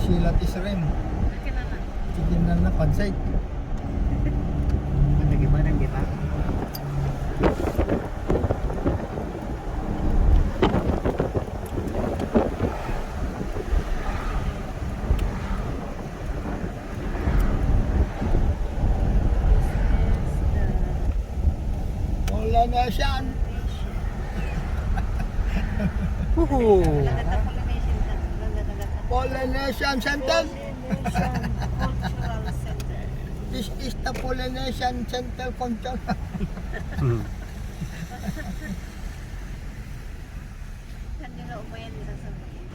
Silat Isrem. Tiginan na pansay. Gimana kita? Polynesian. Polynesian Center. Cultural Center. This is the Polynesian Center Control. Kanila pa yan sasabihin.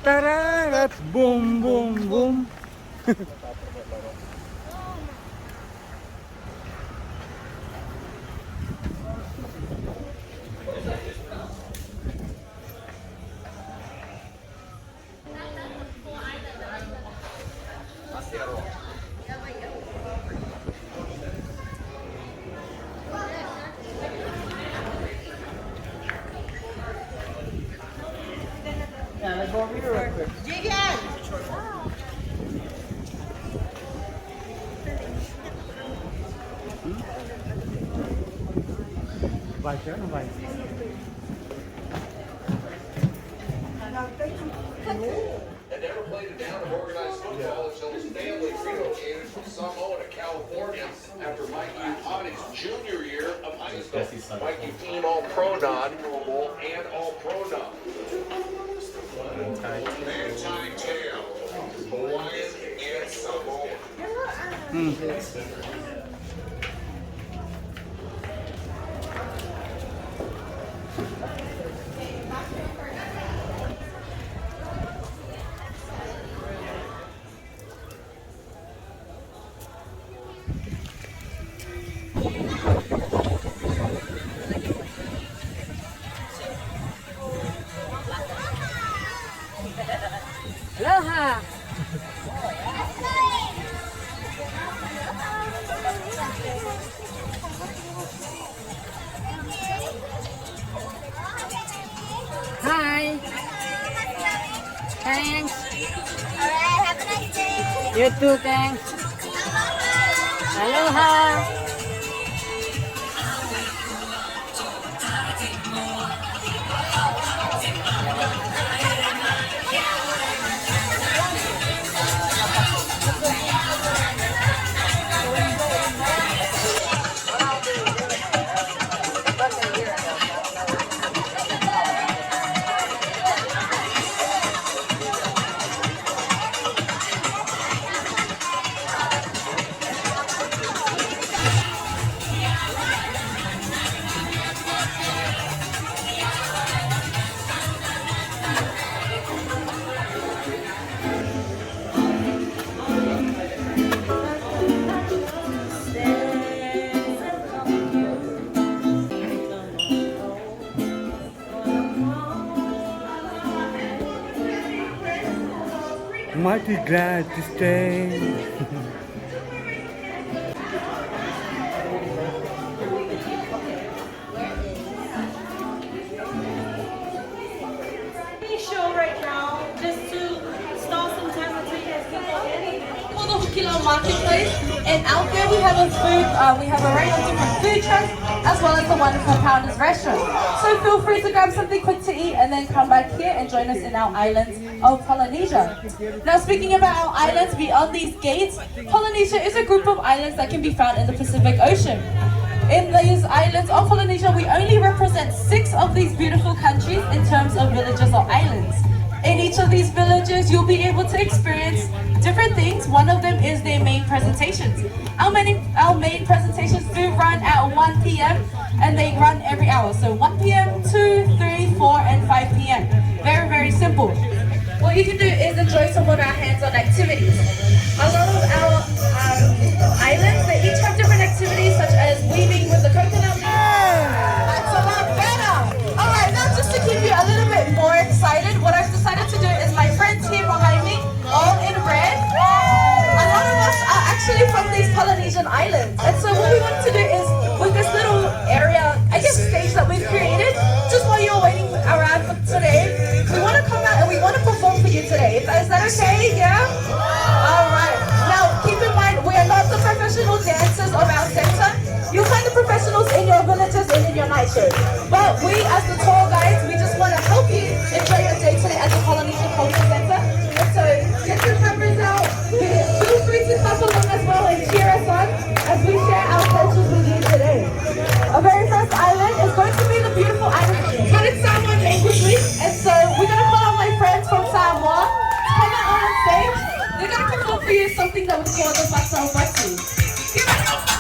Tararat, boom, boom, boom. Yeah, let's go over here real quick. Vai, quer ou não vai? Had never played a down of organized football until his family relocated from Samoa to California after Mikey Potty's junior year of high school. Mikey team All-Pro nod and All-Pro nod. Anti-tail, Hawaiian and Samoan. Aloha! Hi! Thanks! Alright, have a nice day. You too, thanks! Aloha! Mighty glad to stay. Show right now, just to stall some time until you guys get in. kilo marketplace, and out there we have we have a range of different food trucks, as well as the wonderful Pounders restaurant. So feel free to grab something quick to eat and then come back here and join us in our islands of Polynesia. Now, speaking about our islands beyond these gates, Polynesia is a group of islands that can be found in the Pacific Ocean. In these islands of Polynesia, we only represent 6 of these beautiful countries in terms of villages or islands. In each of these villages, you'll be able to experience different things. One of them is their main presentations. Our main presentations do run at 1 p.m. and they run every hour. So 1 p.m., 2, 3, 4, and 5 p.m. Very, very simple. What you can do is enjoy some of our hands-on activities. A lot of our islands, they each have different activities such as weaving with the coconut. That's a lot better. All right, now just to keep you a little bit more excited, what I've decided to do is my friends here behind me, all in red. A lot of us are actually from these Polynesian islands. And so what we want to do is, with this little area, I guess stage that we've created, just while you're waiting around for today, we want to come out and we want to perform for you today. Is that okay? Yeah? All right. Now, keep in mind, we are not the professional dancers of our center. You'll find the professionals in your villages and in your night shows. But we, as the tour guides, we just want to help you enjoy your day today at the Polynesian Culture Center. And so, get your cameras out. Feel free to clap along as well and cheer us on as we share our cultures with you today. Our very first island is going to be the beautiful island, but it's Samoan language week, and so we're going to call out my friends from Samoa to come out on stage. They're going to perform for you something that we call the Pasau Batu. Give it up!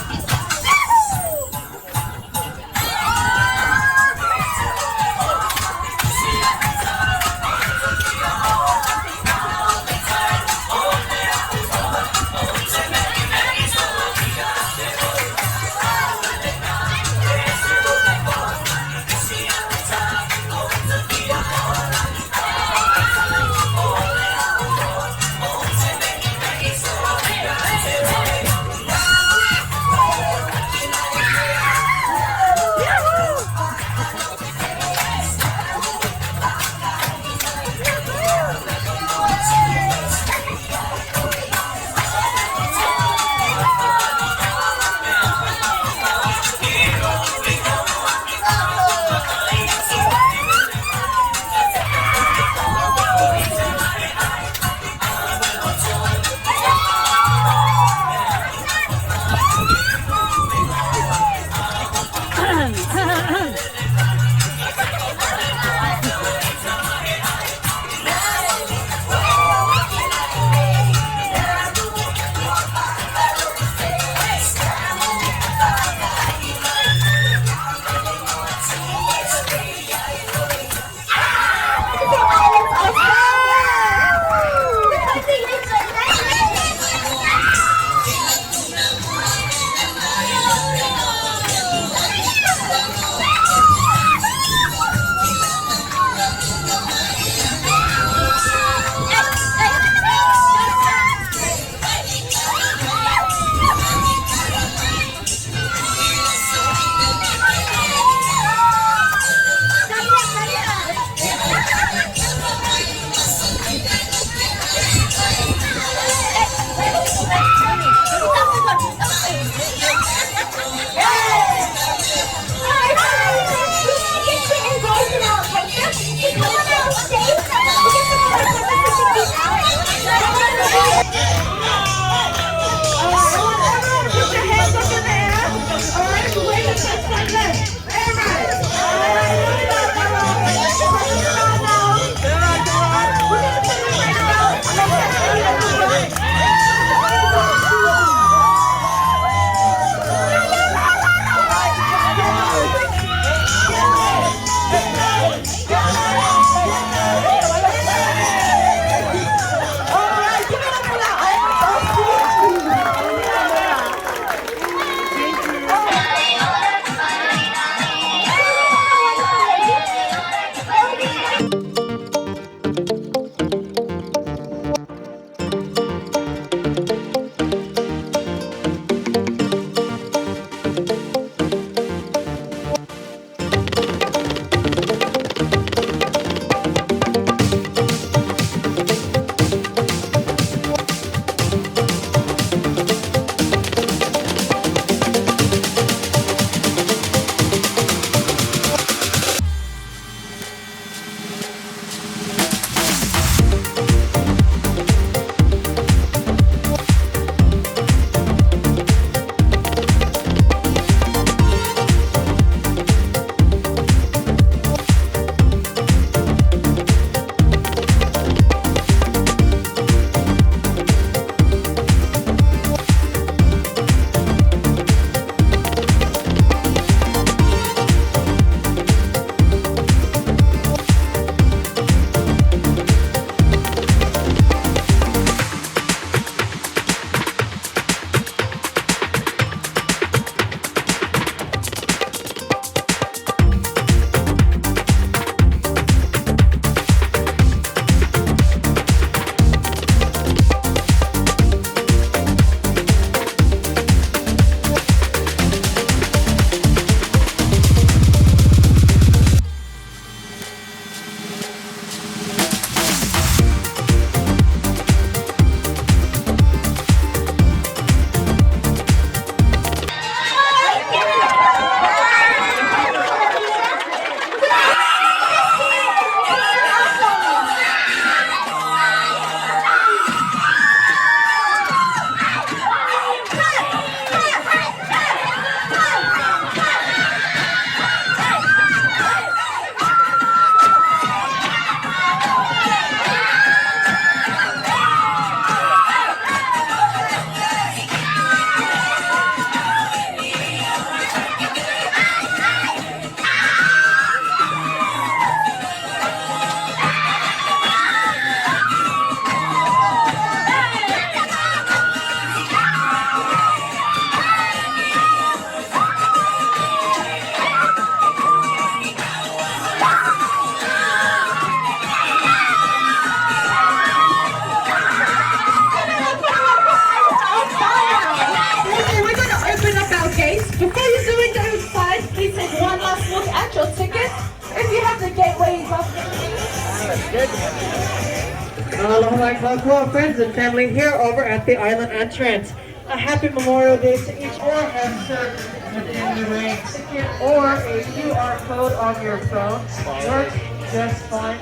Aloha Kalakua friends and family here over at the island entrance. A happy Memorial Day to each or have served within the ranks. Or a QR code on your phone works just fine.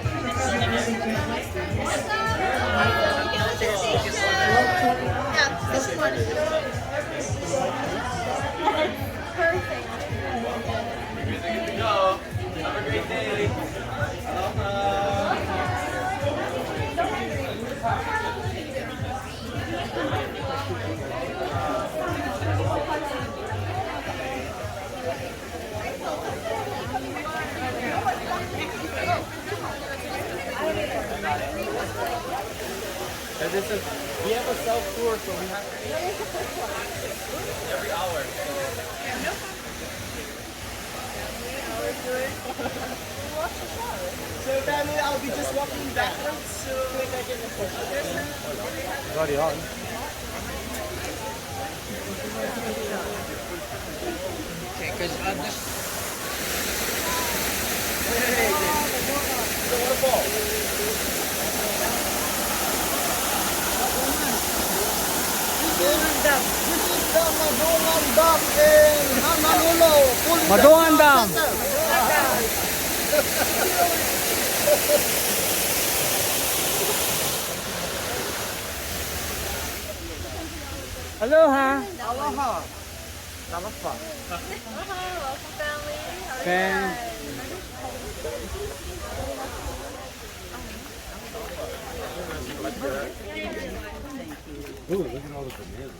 We have a self-tour, so we have to every hour. So family, I'll be just walking backwards so I can It's already on. Okay, because I'm just... This is the Madungan Dam in Honolulu. Madungan Dam. Aloha. Aloha. Aloha. Welcome, family. Thank Ooh, look at all the bananas.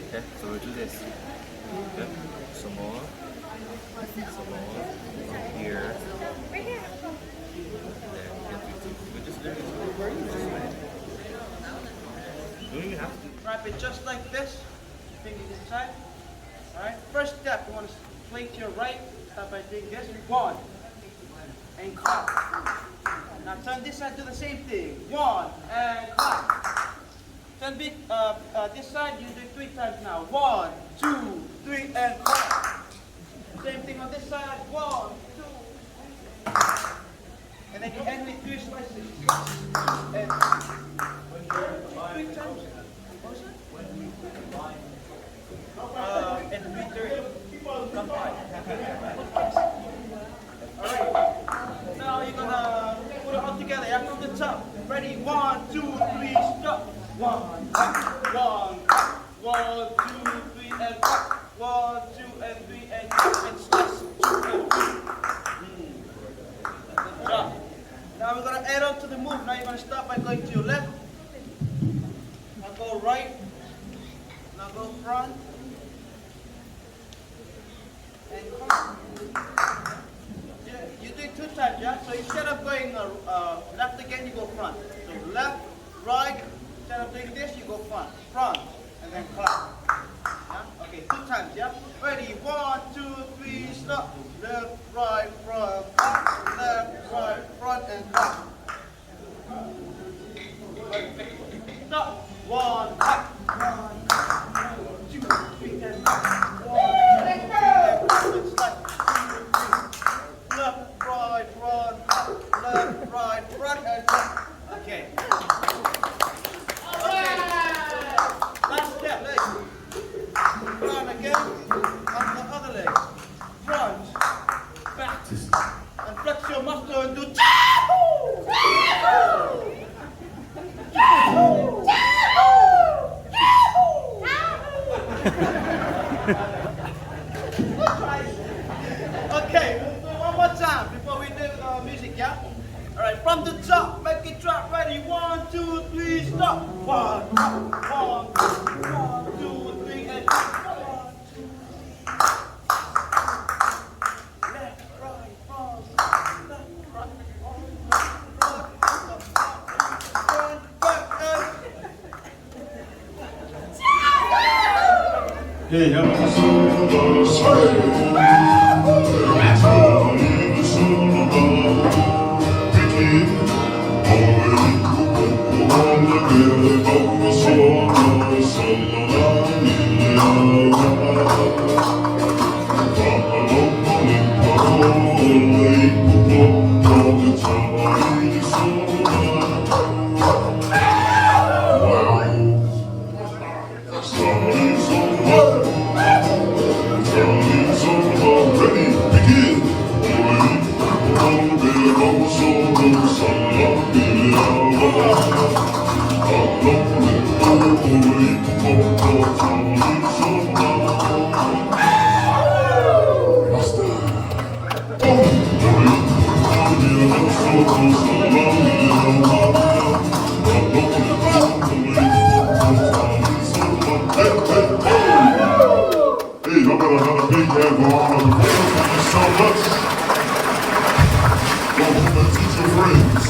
Okay, so we'll do this. Okay, some more. Here. And then we just do it. You don't even have to. Wrap it just like this. Fingers inside. Alright, first step, you want to swing to your right. Start by doing this. 1. And clap. Now turn this side, do the same thing. 1 and clap. Turn this side, you do it 3 times now. 1, 2, 3 and clap. Same thing on this side. 1, 2. And then you end with 3 slices. And 3 times. And 3:30. Come by. Alright. Now you're gonna put it all together. Yeah, from the top. Ready? 1, 2, 3, stop. 1, 1, 2, 3, and 1, 2, and 3, and slice. 2 and 3. Good job. Now we're gonna add on to the move. Now you're gonna start by going to your left. Now go right. Now go front. And come. Yeah, you do it 2 times, yeah? So instead of going left again, you go front. So left, right, instead of doing this, you go front, and then clap. Yeah? Okay, 2 times, yeah? Ready, 1, 2, 3, stop. Left, right, front, clap. Left, right, front, and clap. Stop. 1, clap. 1, 2, 3, and clap. Left, right, front, and back. Okay. Okay. Last step, leg. Front again, on the other leg. Front, back, and flex your muscle and do Yahoo! Yahoo! Okay, we'll do one more time before we do music, yeah? Alright, from the top, make it drop. Ready? 1, 2, 3, stop. 1, 2, 3, and 1, 2, 3. Left, right, front, Hey, have a soul for another big hand for Arnold. Thank you so much. Welcome and teach your friends.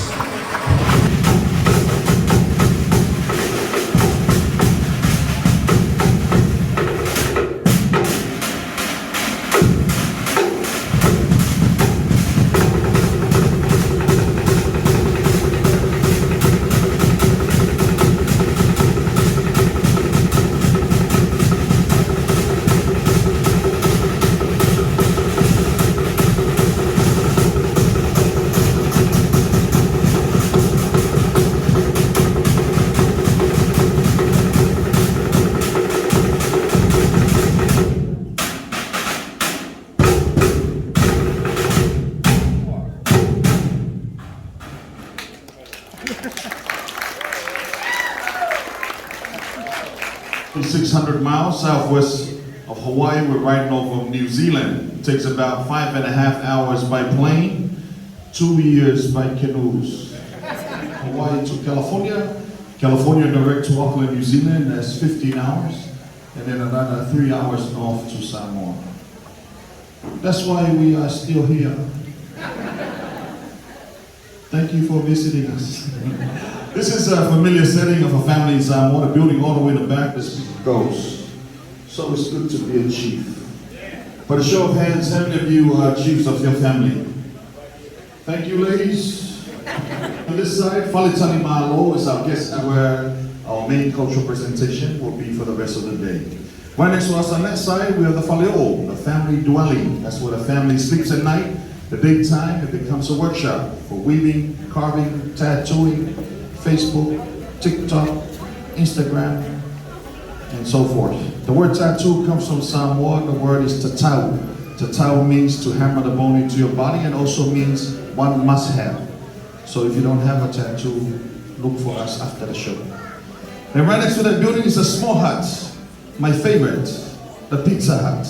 Miles southwest of Hawaii. We're riding over New Zealand. It takes about 5.5 hours by plane, 2 years by canoes. Hawaii to California, California direct to Auckland, New Zealand, that's 15 hours, and then another 3 hours north to Samoa. That's why we are still here. Thank you for visiting us. This is a familiar setting of a family in Samoa. The building all the way in the back is goes. So it's good to be a chief. For a show of hands, how many of you are chiefs of your family? Thank you, ladies. On this side, Falitani Malo is our guest where our main cultural presentation will be for the rest of the day. Right next to us on that side, we have the Faleo, the family dwelling. That's where the family sleeps at night. The daytime, it becomes a workshop for weaving, carving, tattooing, Facebook, TikTok, Instagram, and so forth. The word tattoo comes from Samoa. The word is tatau. Tatau means to hammer the bone into your body and also means one must have. So if you don't have a tattoo, look for us after the show. And right next to that building is a small hut. My favorite, the Pizza Hut.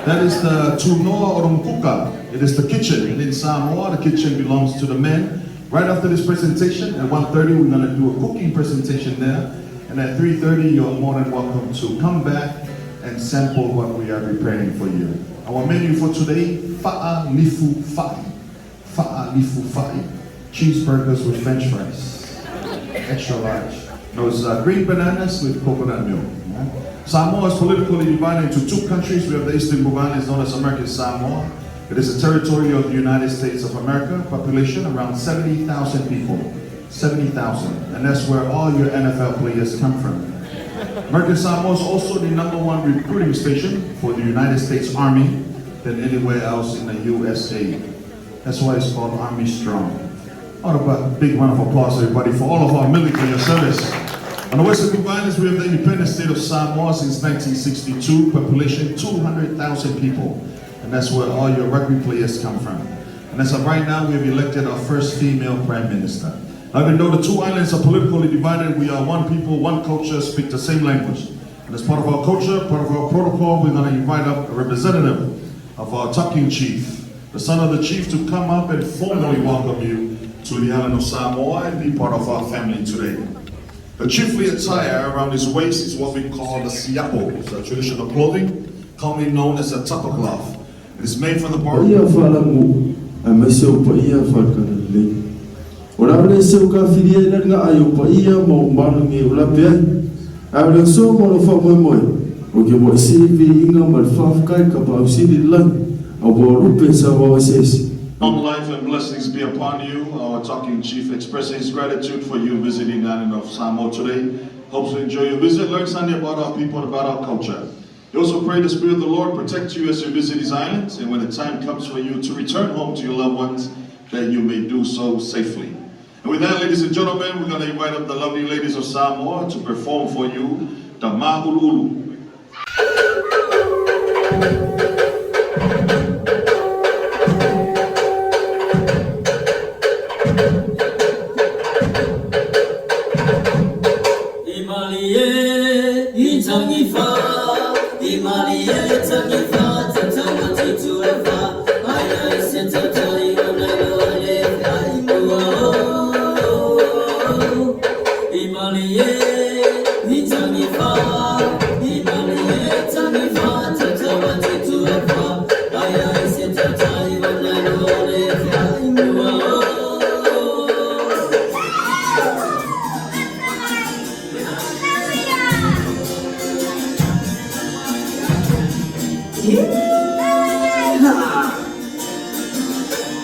That is the Tunoa Oromkuka. It is the kitchen. And in Samoa, the kitchen belongs to the men. Right after this presentation, at 1:30, we're going to do a cooking presentation there. And at 3:30, you're more than welcome to come back and sample what we are preparing for you. Our menu for today, fa'a lifu fa'i. Fa'a lifu fa'i. Cheeseburgers with French fries. Extra large. Those green bananas with coconut milk. Samoa is politically divided into two countries. We have the Eastern Bhutan, known as American Samoa. It is a territory of the United States of America, population around 70,000 people. 70,000, and that's where all your NFL players come from. American Samoa is also the #1 recruiting station for the United States Army than anywhere else in the USA. That's why it's called Army Strong. What about a big round of applause, everybody, for all of our military service. On the Western Bhutan, we have the independent state of Samoa since 1962, population 200,000 people, and that's where all your rugby players come from. And as of right now, we have elected our first female prime minister. Even though the two islands are politically divided, we are one people, one culture, speak the same language. And as part of our culture, part of our protocol, we're going to invite up a representative of our talking chief, the son of the chief, to come up and formally welcome you to the island of Samoa and be part of our family today. The chiefly attire around his waist is what we call the siapo. It's a traditional clothing, commonly known as a tapa cloth. It is made from the bark. Ora le seu ka filia ina nga ayo pa ia mo maru ngi ula pe ai le so mo lo fa mo mo o ke mo sivi inga mal fa kai ka pa usidi lan o bo rupe sa wa ses. Long life and blessings be upon you. Our talking chief expressing his gratitude for you visiting the island of Samoa today. Hopes you enjoy your visit, learn something about our people and about our culture. You also pray the Spirit of the Lord protect you as you visit these islands, and when the time comes for you to return home to your loved ones, that you may do so safely. And with that, ladies and gentlemen, we're going to invite up the lovely ladies of Samoa to perform for you the Honolulu. Tell me,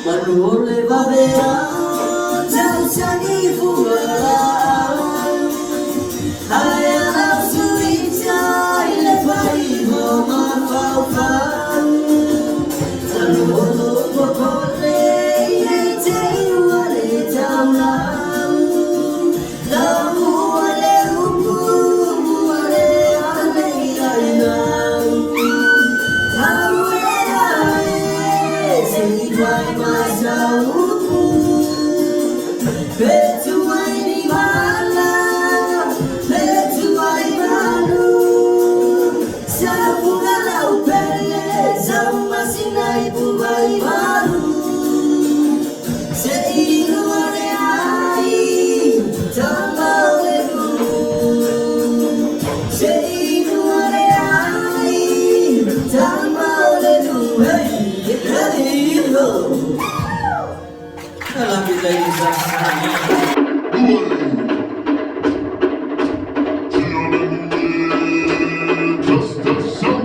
Manole babea Tausani fuara Ayala suita Ile pai homa faufau Tanuolo popole Yete uale taulau Lamu ale upu Ale ale ilau Vai mais alto, peito animala, peito animalo, sabuna la upele, sama sinai buai malu, seino areai, tambalelu, seino areai, tambalelu, hey. I love you, ladies. Just a song.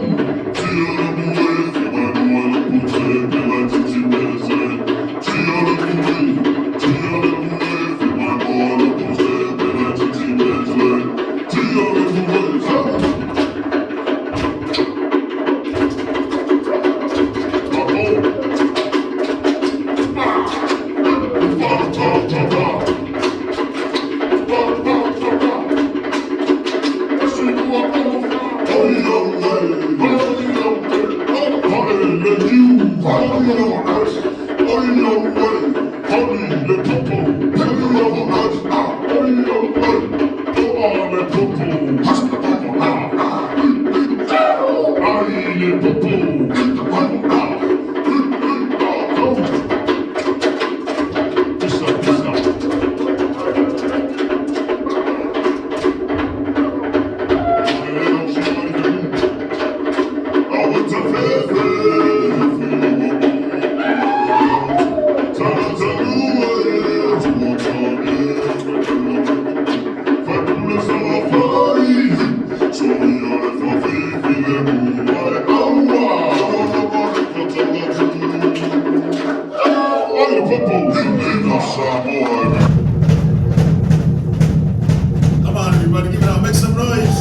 Come on, everybody, give it up, make some noise.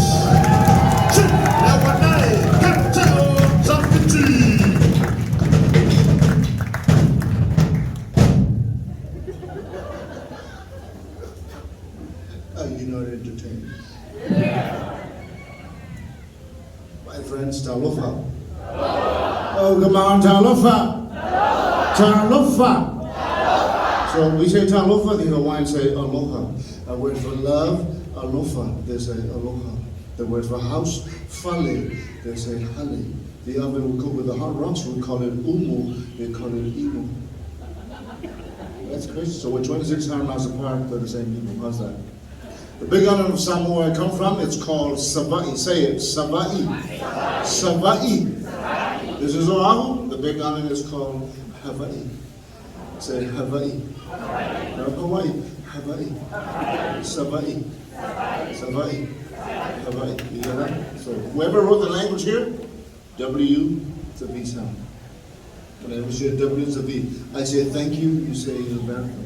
You know how to entertain. My friends, talofa. Oh, come on, talofa. Talofa. So we say talofa, the Hawaiians say aloha. A word for love, alofa, they say aloha. The word for house, fale, they say hale. The other we cook with the hot rocks, we call it umu, they call it imu. That's crazy. So we're 2600 miles apart, but the same people. How's that? The big island of Samoa I come from, it's called Savai. Say it, Savai. Savai. This is Oahu. The big island is called Hawaii. Say Hawaii. Not Hawaii. Hawaii. Savai. Savai. Hawaii. You get that? So whoever wrote the language here, W, it's a V sound. Whenever you say W, it's a V. I say thank you, you say you're welcome.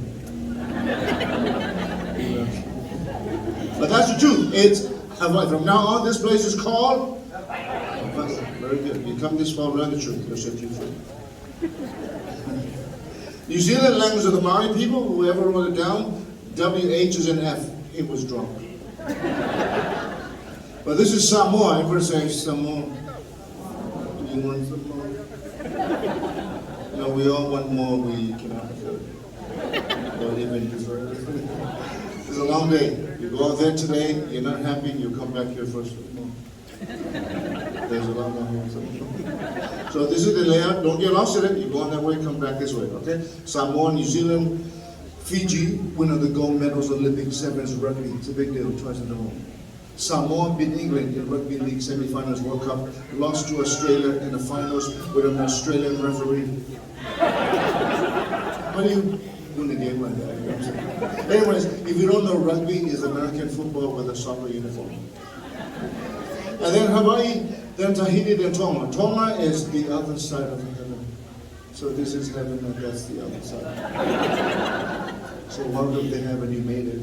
But that's the truth. It's Hawaii. From now on, this place is called Hawaii. Very good. You come this far, learn the truth. It'll set you free. New Zealand language of the Maori people, whoever wrote it down, WH is an F. It was drunk. But this is Samoa. Everybody say Samoa. Do you want some more? No, we all want more. We cannot afford it. Don't even deserve it. It's a long day. You go out there today, you're not happy, you come back here first. There's a lot more here. So this is the layout. Don't get lost in it. You go on that way, come back this way, okay? Samoa, New Zealand, Fiji, winner of the gold medals Olympic sevens rugby. It's a big deal, twice in a row. Samoa beat England in Rugby League semi-finals World Cup, lost to Australia in the finals with an Australian referee. What do you do in the game like that? You know what I'm saying? Anyways, if you don't know, rugby is American football with a soccer uniform. And then Hawaii, Then Tahiti, then Tonga. Tonga is the other side of heaven. So this is heaven and that's the other side. So welcome to heaven, you made it.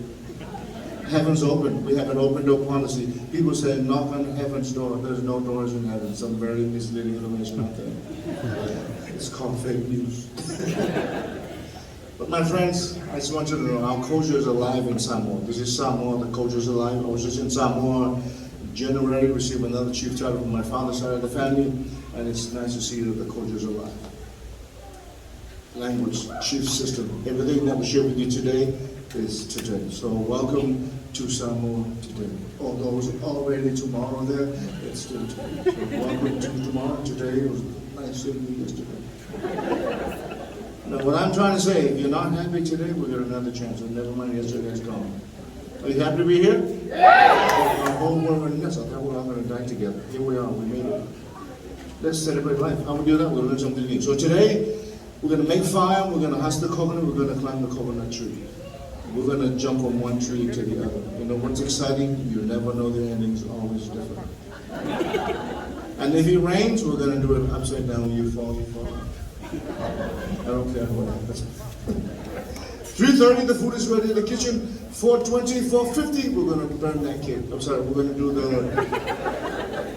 Heaven's open. We have an open door policy. People say knock on heaven's door. There's no doors in heaven. Some very misleading information out there. It's called fake news. But my friends, I just want you to know our culture is alive in Samoa. This is Samoa, the culture is alive. I was just in Samoa in January, received another chief title from my father's side of the family, and it's nice to see that the culture is alive. Language, chief system, everything that we share with you today is today. So welcome to Samoa today. Although it's already tomorrow there, it's still today. So welcome to tomorrow. Today was nice seeing you yesterday. Now what I'm trying to say, if you're not happy today, we'll get another chance. And never mind, yesterday's gone. Are you happy to be here? Yeah! Our whole world in this, I thought we're all going to die together. Here we are, we made it. Let's celebrate life. How we do that? We'll learn something new. So today, we're going to make fire, we're going to husk the coconut, we're going to climb the coconut tree. We're going to jump from one tree to the other. You know what's exciting? You never know, the ending's always different. And if it rains, we're going to do it upside down. You fall, you fall. I don't care what happens. 3:30, the food is ready in the kitchen. 4:20, 4:50, we're going to burn that cake. I'm sorry, we're going to do the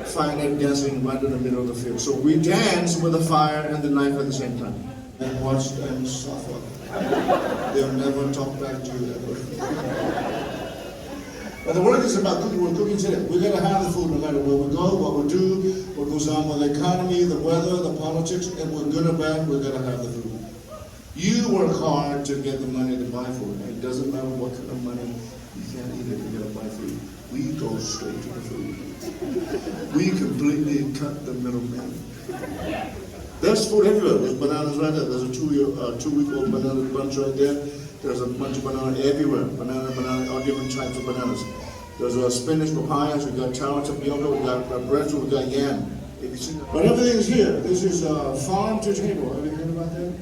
fire knife dancing right in the middle of the field. So we dance with the fire and the knife at the same time. And watch them suffer. They'll never talk back to you ever. But the word is about cooking. We're cooking today. We're going to have the food no matter where we go, what we do, what goes on with the economy, the weather, the politics, and we're good or bad, we're going to have the food. You work hard to get the money to buy food. It doesn't matter what kind of money, you can't eat it, you got to buy food. We go straight to the food. We completely cut the middleman. There's food everywhere. There's bananas right there. There's a two-week-old banana bunch right there. There's a bunch of banana everywhere. Banana, all different types of bananas. There's spinach, papayas, we got taro, tapioca, we got breadfruit, we got yam. But everything is here. This is farm to table. Have you heard about that?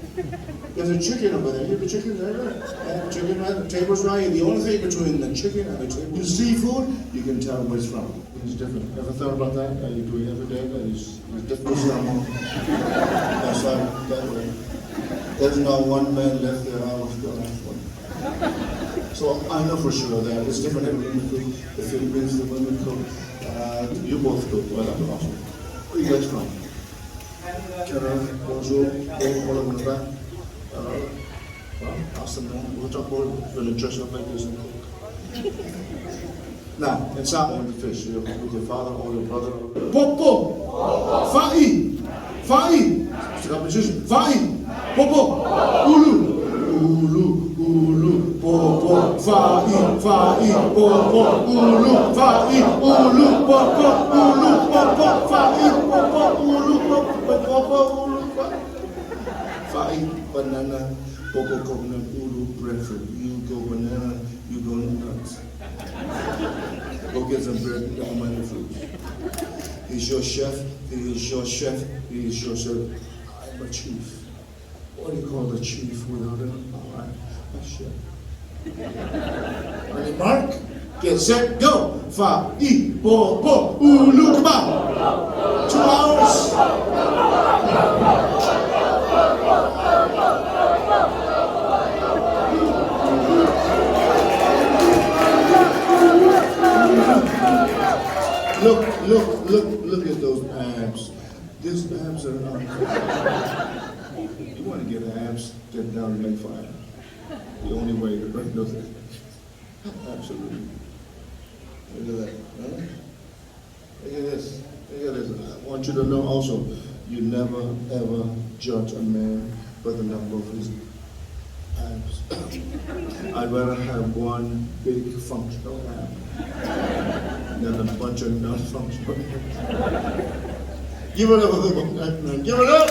There's a chicken over there. You have the chicken there? Yeah, chicken right there. The table's right here. The only thing between the chicken and the table is seafood. You can tell where it's from. It's different. Ever thought about that? Are you doing every day? It's different. That's like that way. There's not one man left there. I was going to have one. So I know for sure that it's different. Everyone cook. The Philippines, the women cook. You both cook. Well, that's awesome. Where are you guys from? Canada, bonjour, all over the back. Well, awesome, man. We'll talk about it. We're going to dress up like this and cook. Now, in Samoa, with the fish, you're with your father or your brother. Popo! Fa'i! Fa'i! Fa'i! Popo! Ulu! Ulu! Ulu! Popo! Fa'i! Fa'i! Popo! Ulu! Fa'i! Ulu! Popo! Ulu! Popo! Fa'i! Popo! Ulu! Popo! Ulu! Fa'i! Banana! Popo! Coconut! Ulu! Breadfruit! You go banana, you go nuts. Go get some bread and all my fruits. He's your chef, he is your chef, he is your chef. I'm a chief. What do you call the chief without him? Oh, I'm a chef. Ready, Mark? Get set, go! Fa'i, po, po, ulu, come on! 2 hours. Look at those abs. These abs are not. You want to get abs, get down and make fire. The only way to break those abs. Absolutely. Look at that. Huh? Look at this. Look at this. I want you to know also, you never ever judge a man by the number of his abs. I'd rather have one big functional ab than a bunch of non-functional abs. Give it up, man. Give it up!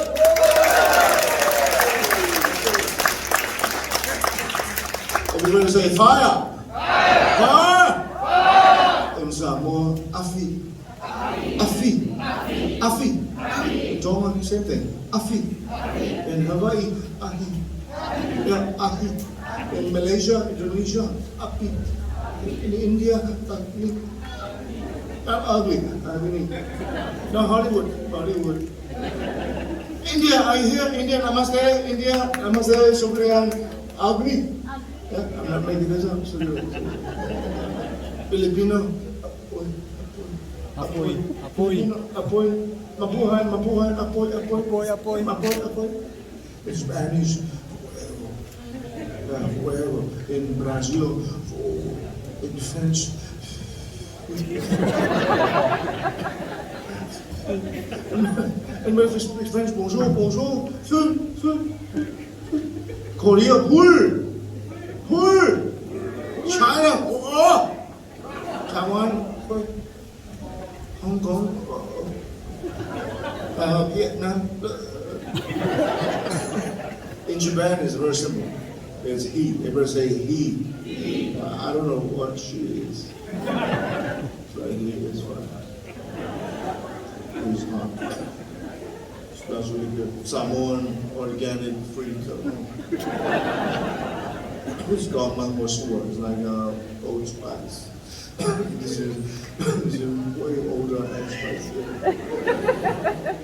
Everybody say fire! Fire! Fire! In Samoa, afi. Afi. Afi. In Tonga, same thing. Afi. In Hawaii, ahi. Yeah, ahi. In Malaysia, Indonesia, api. In India, api. Not ugly. No, Hollywood. India, I hear India, namaste, shukriya, ugly. Yeah, I'm not making this up. Filipino. Apoy. Mabuhay. In Spanish, fuego. In Brazil, in French. And when we speak French, bonjour, feu. Korea, hul. China, Taiwan, Hong Kong, Vietnam. In Japan, it's very simple. It's he. Everybody say he. I don't know what she is. Right here is fine. It's not. Especially good. Samoan, organic, free cook. It's got much more sweat. It's like old spice. This is way older and spicy.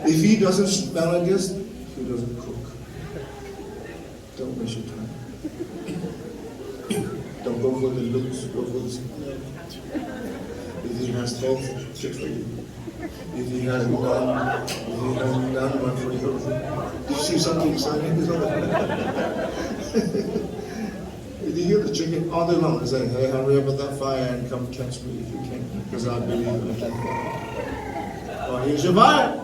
If he doesn't smell like this, he doesn't cook. Don't waste your time. Don't go for the looks, go for the smell. If he has both, check for you. If he hasn't done one for you. Did you see something exciting? If you hear the chicken all day long, say, hey, hurry up with that fire and come catch me if you can, because I believe in that fire. Oh, here's your fire.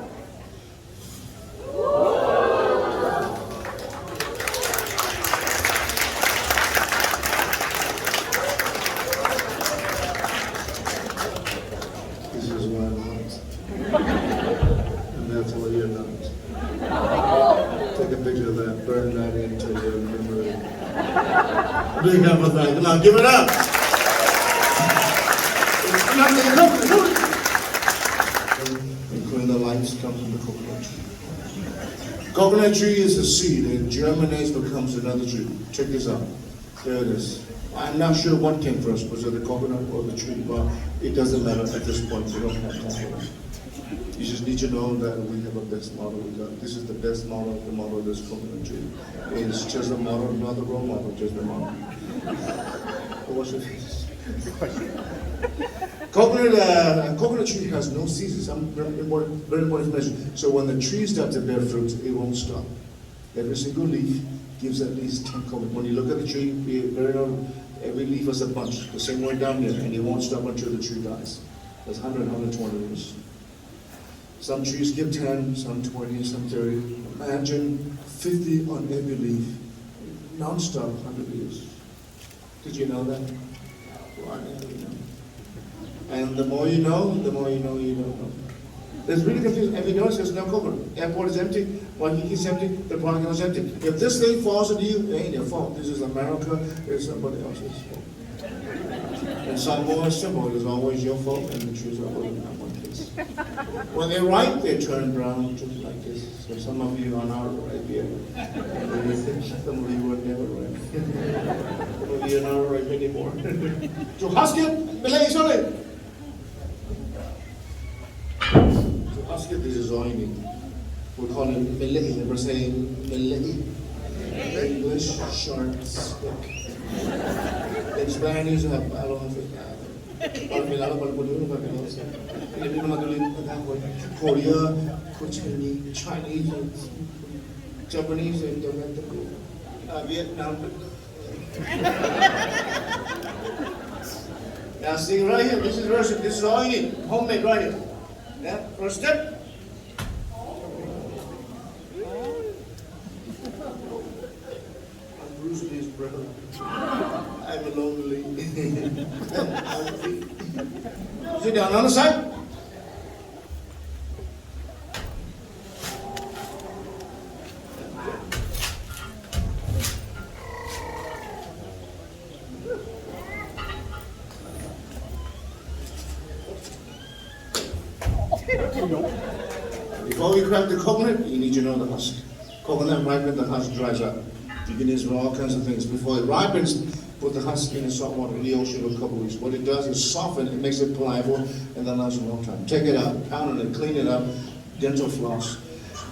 This is what I'm not. And that's what you're not. Take a picture of that, burn that into your memory. Big up with that. Come on, give it up. And when the lights come from the coconut tree. Coconut tree is a seed. It germinates, becomes another tree. Check this out. There it is. I'm not sure what came first, was it the coconut or the tree, but it doesn't matter at this point. We don't have time for that. You just need to know that we have a best model. This is the best model, the model of this coconut tree. It's just a model, not the role model, just a model. What's your face? Coconut tree has no seasons. Very important information. So when the tree starts to bear fruit, it won't stop. Every single leaf gives at least 10 coconut. When you look at the tree, every leaf is a bunch. The same way down here, and it won't stop until the tree dies. There's 100, 120 years. Some trees give 10, some 20, some 30. Imagine 50 on every leaf, non-stop, 100 years. Did you know that? Well, I didn't know. And the more you know, you don't know. It's really confusing. Have you noticed there's no coconut? Airport is empty, Waikiki is empty, the parking lot is empty. If this thing falls on you, it ain't your fault. This is America, it's somebody else's fault. And some more simple, it is always your fault, and the trees are always not one case. When they ripe, they turn brown just like this. So some of you are not ripe yet. Some of you were never ripe. Some of you are not ripe anymore. So husket, Malay, sorry. This is all you need. We call it Malay. Never say Malay. English, short, stick. In Spanish, I don't know if Korea, Chinese, Japanese, and Vietnam. Now see right here, this is all you need. Homemade right here. Yeah, first step. I'm Bruce Lee's brother. I'm a lonely. Sit down on the side. Before you crack the coconut, you need to know the husk. Coconut ripens, the husk dries up. You can use for all kinds of things. Before it ripens, put the husk in the salt water in the ocean for a couple weeks. What it does is soften it, makes it pliable, and then lasts a long time. Take it out, pound it, clean it up, dental floss,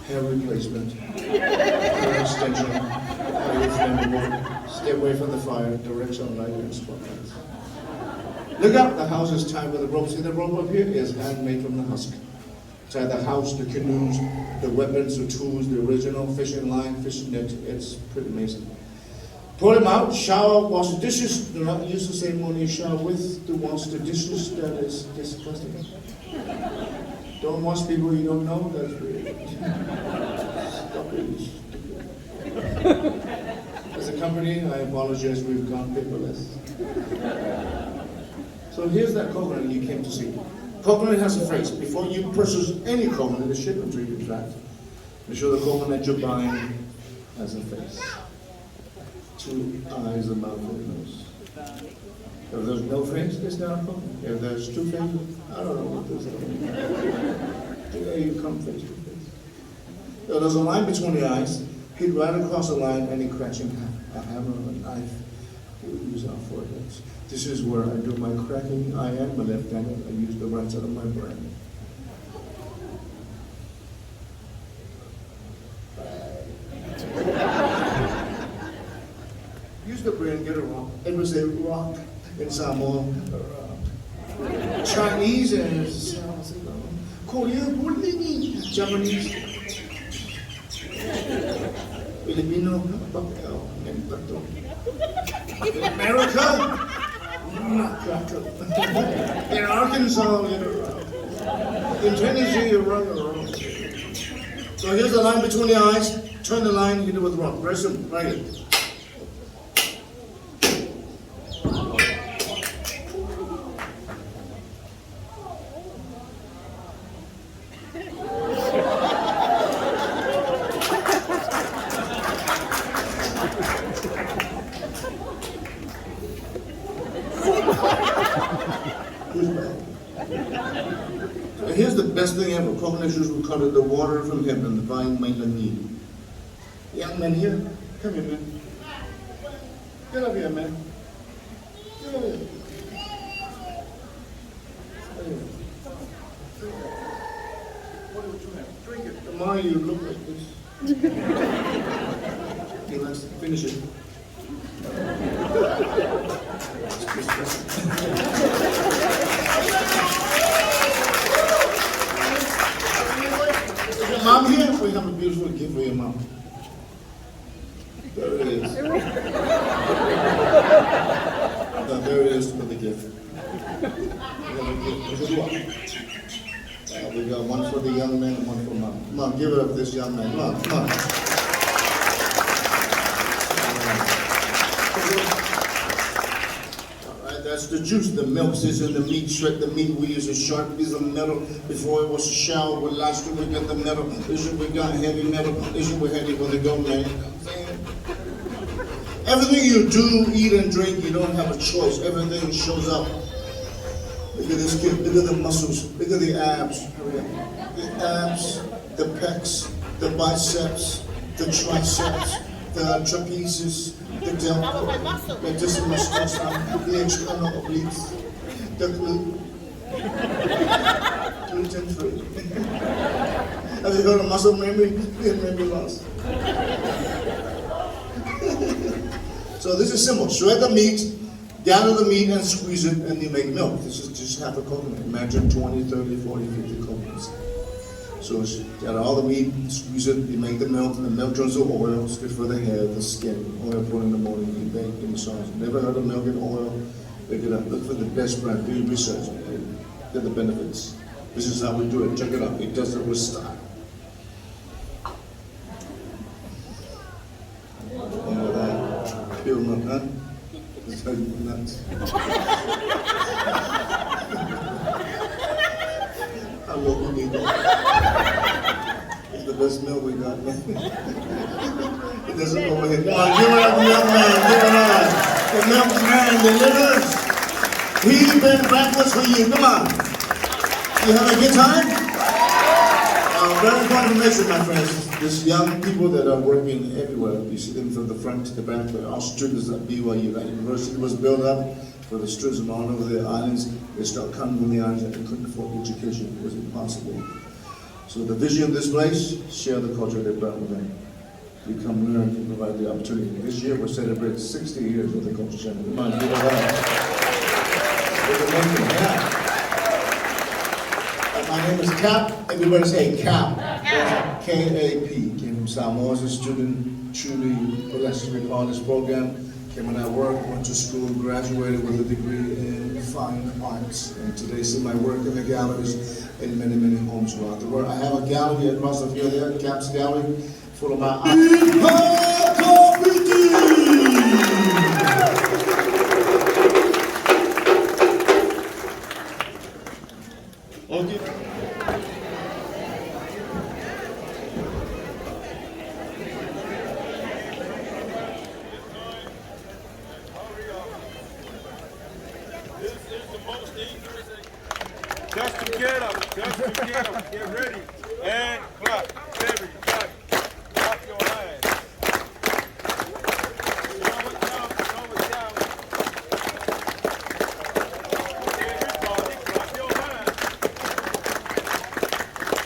hair replacement, hair extension, hair flammable, stay away from the fire, direct sunlight, and spotlights. Look up, the house is tied with a rope. See the rope up here is handmade from the husk. Tie the house, the canoes, the weapons, the tools, the original fishing line, fishing net. It's pretty amazing. Pull them out, shower, wash the dishes. Do not use the same one you shower with to wash the dishes. That is disgusting. Don't wash people you don't know. That's weird. Stop it. As a company, I apologize. We've gone paperless. So here's that coconut you came to see. Coconut has a face. Before you purchase any coconut, a shipment to you, in fact, make sure the coconut you're buying has a face. 2 eyes, a mouth, and a nose. If there's no face, it's not a coconut. If there's 2 faces, I don't know what this is. Today you come face to face. So there's a line between the eyes. He'd right across the line, any cracking a hammer or a knife. He would use our foreheads. This is where I do my cracking. I am a left-handed. I use the right side of my brain. Use the brain, get it wrong. It was a rock in Samoa. Chinese is Korean, Japanese, Filipino, in America, in Arkansas, in Tennessee, you're wrong. So here's the line between the eyes. Turn the line, hit it with rock. Very simple, right here. Here's the best thing ever. Coconut juice will cut the water from him and the vine might not need. Young man here, come here, man. Get up here, man. Get up here. What are you doing? Drink it. Tomorrow you look like this. Okay, let's finish it. Is your mom here? We have a beautiful gift for your mom. There it is. There it is for the gift. We got one for the young man and one for mom. Come on, give it up to this young man. Come on, come on. That's the juice. The milk is in the meat. Shred the meat. We use a sharp piece of metal. Before it was a shower with last year we got the metal. This year we got heavy metal. This year we're heavy when they go, man. Everything you do, eat and drink, you don't have a choice. Everything shows up. Look at this kid. Look at the muscles. Look at the abs. The abs, the pecs, the biceps, the triceps, the trapezes, the deltoid, the distal muscle, the external obliques, the glute. Gluten free. Have you heard of muscle memory? Memory loss. So this is simple. Shred the meat, gather the meat and squeeze it, and you make milk. This is just half a coconut. Imagine 20, 30, 40, 50 coconuts. So gather all the meat, squeeze it, you make the milk, and the milk turns to oil. It's good for the hair, the skin. Oil put in the morning, you bake in the sauce. Never heard of milk and oil? Pick it up. Look for the best brand. Do your research. Get the benefits. This is how we do it. Check it out. It does it with style. Pure milk, huh? It's like nuts. How long you need that? It's the best milk we got, man. It doesn't overhead. Come on, give it up, milkman, give it up. The milkman delivers. He bent backwards for you. Come on. You having a good time? All Very important information, my friends. These young people that are working everywhere, you see them from the front to the back, but all students at BYU. That university was built up for the students from all over the islands. They start coming from the islands and they couldn't afford education. It was impossible. So the vision of this place, share the culture they brought with them. We come learn and provide the opportunity. This year we're celebrating 60 years of the Culture Center. We might do that. My name is Cap. Everybody say Cap. K-A-P. Came from Samoa as a student. Truly blessed to be part of this program. Came and I worked, went to school, graduated with a degree in fine arts. And today see my work in the galleries in many, many homes throughout the world. I have a gallery across the field there, Cap's Gallery, full of my okay. Just to get up, get ready, and clap, everybody, clap your hands. Slow it down. Everybody, clap your hands.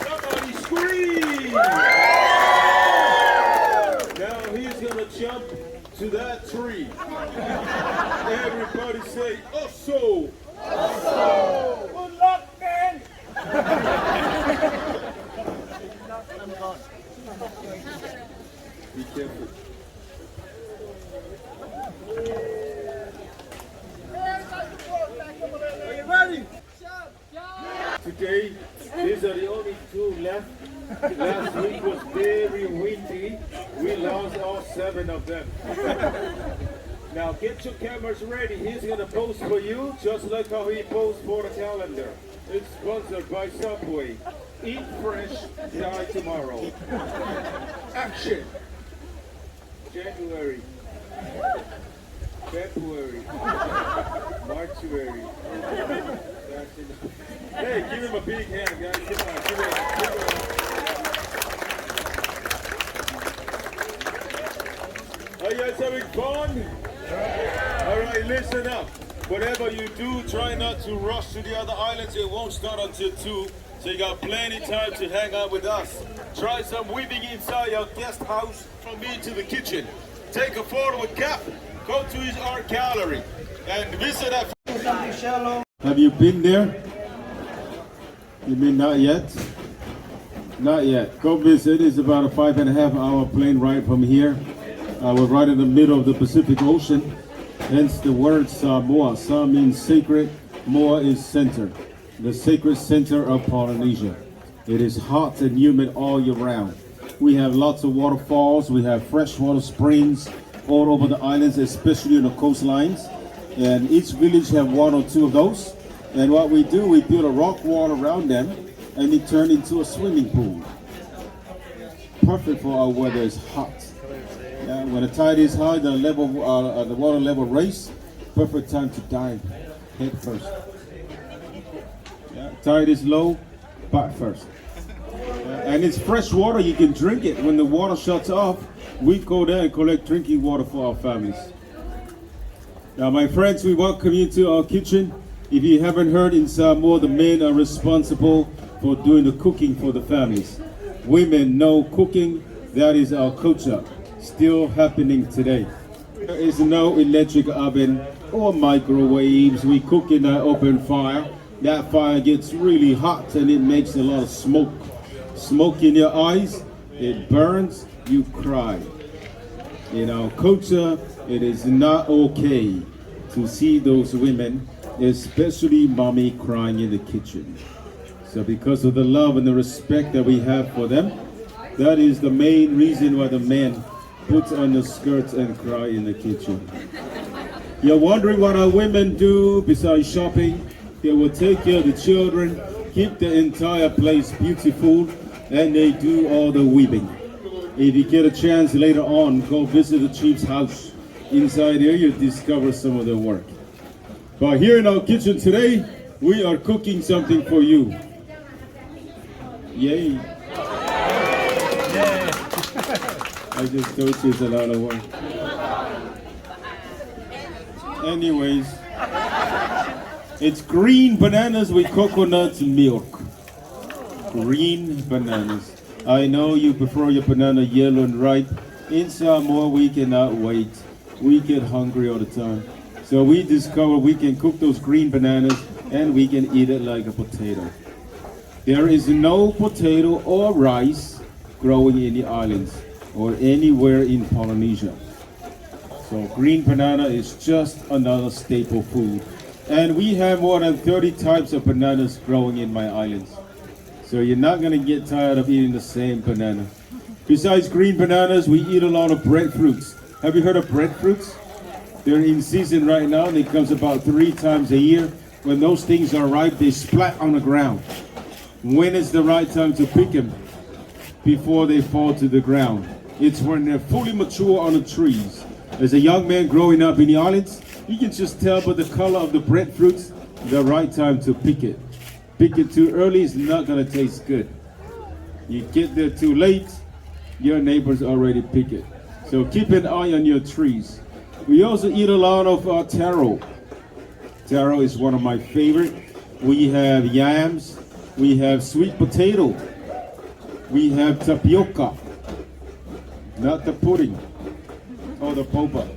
Somebody scream! Now he's gonna jump to that tree. Everybody say, "Oso!" Good luck, man! Be careful. Are you ready? Today, these are the only two left. Last week was very windy. We lost all 7 of them. Now get your cameras ready. He's gonna pose for you, just like how he posed for the calendar. It's sponsored by Subway. Eat fresh, die tomorrow. Action! January, February, Marchuary. That's enough. Hey, give him a big hand, guys. Come on, give it. Are you guys having fun? All right, listen up. Whatever you do, try not to rush to the other islands. It won't start until 2, so you got plenty time to hang out with us. Try some weaving inside your guest house from me to the kitchen. Take a photo with Cap. Go to his art gallery and visit that. Have you been there? You mean not yet? Not yet. Go visit. It's about a 5.5-hour plane ride from here. We're right in the middle of the Pacific Ocean. Hence the word Samoa. Sa means sacred, Moa is center. The sacred center of Polynesia. It is hot and humid all year round. We have lots of waterfalls. We have freshwater springs all over the islands, especially on the coastlines. And each village have 1 or 2 of those. And what we do, we build a rock wall around them and it turns into a swimming pool. Perfect for our weather is hot. When the tide is high, the water level raise. Perfect time to dive head first. Tide is low, butt first. And it's fresh water, you can drink it. When the water shuts off, we go there and collect drinking water for our families. Now my friends, we welcome you to our kitchen. If you haven't heard, in Samoa, the men are responsible for doing the cooking for the families. Women know cooking, that is our culture. Still happening today. There is no electric oven or microwaves. We cook in an open fire. That fire gets really hot and it makes a lot of smoke. Smoke in your eyes, it burns, you cry. In our culture, it is not okay to see those women, especially mommy, crying in the kitchen. So because of the love and the respect that we have for them, that is the main reason why the men put on the skirts and cry in the kitchen. You're wondering what our women do besides shopping? They will take care of the children, keep the entire place beautiful, and they do all the weaving. If you get a chance later on, go visit the chief's house. Inside there, you'll discover some of their work. But here in our kitchen today, we are cooking something for you. Yay. I just told you it's a lot of work. Anyways, it's green bananas with coconut milk. Green bananas. I know you prefer your banana yellow and ripe. In Samoa, we cannot wait. We get hungry all the time. So we discovered we can cook those green bananas and we can eat it like a potato. There is no potato or rice growing in the islands or anywhere in Polynesia. So green banana is just another staple food. And we have more than 30 types of bananas growing in my islands. So you're not gonna get tired of eating the same banana. Besides green bananas, we eat a lot of breadfruits. Have you heard of breadfruits? They're in season right now and it comes about 3 times a year. When those things are ripe, they splat on the ground. When is the right time to pick them? Before they fall to the ground. It's when they're fully mature on the trees. As a young man growing up in the islands, you can just tell by the color of the breadfruits the right time to pick it. Pick it too early, it's not gonna taste good. You get there too late, your neighbors already pick it. So keep an eye on your trees. We also eat a lot of taro. Taro is one of my favorite. We have yams, we have sweet potato, we have tapioca, not the pudding or the boba.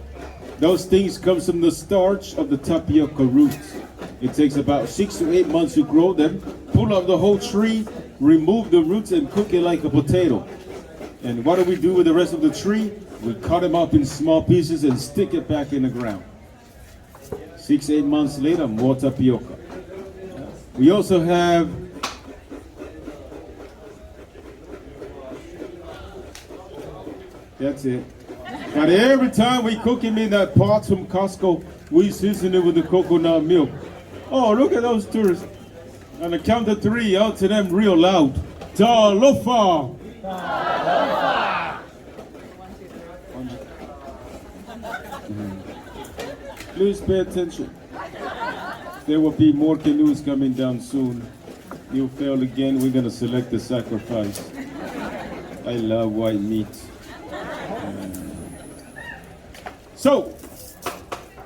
Those things come from the starch of the tapioca roots. It takes about 6 to 8 months to grow them. Pull up the whole tree, remove the roots and cook it like a potato. And what do we do with the rest of the tree? We cut them up in small pieces and stick it back in the ground. 6 to 8 months later, more tapioca. We also have that's it. But every time we cook him in that pot from Costco, we season it with the coconut milk. Oh, look at those tourists. On the count of 3, out to them real loud. Talofa! Please pay attention. There will be more canoes coming down soon. You fail again, we're gonna select the sacrifice. I love white meat. So,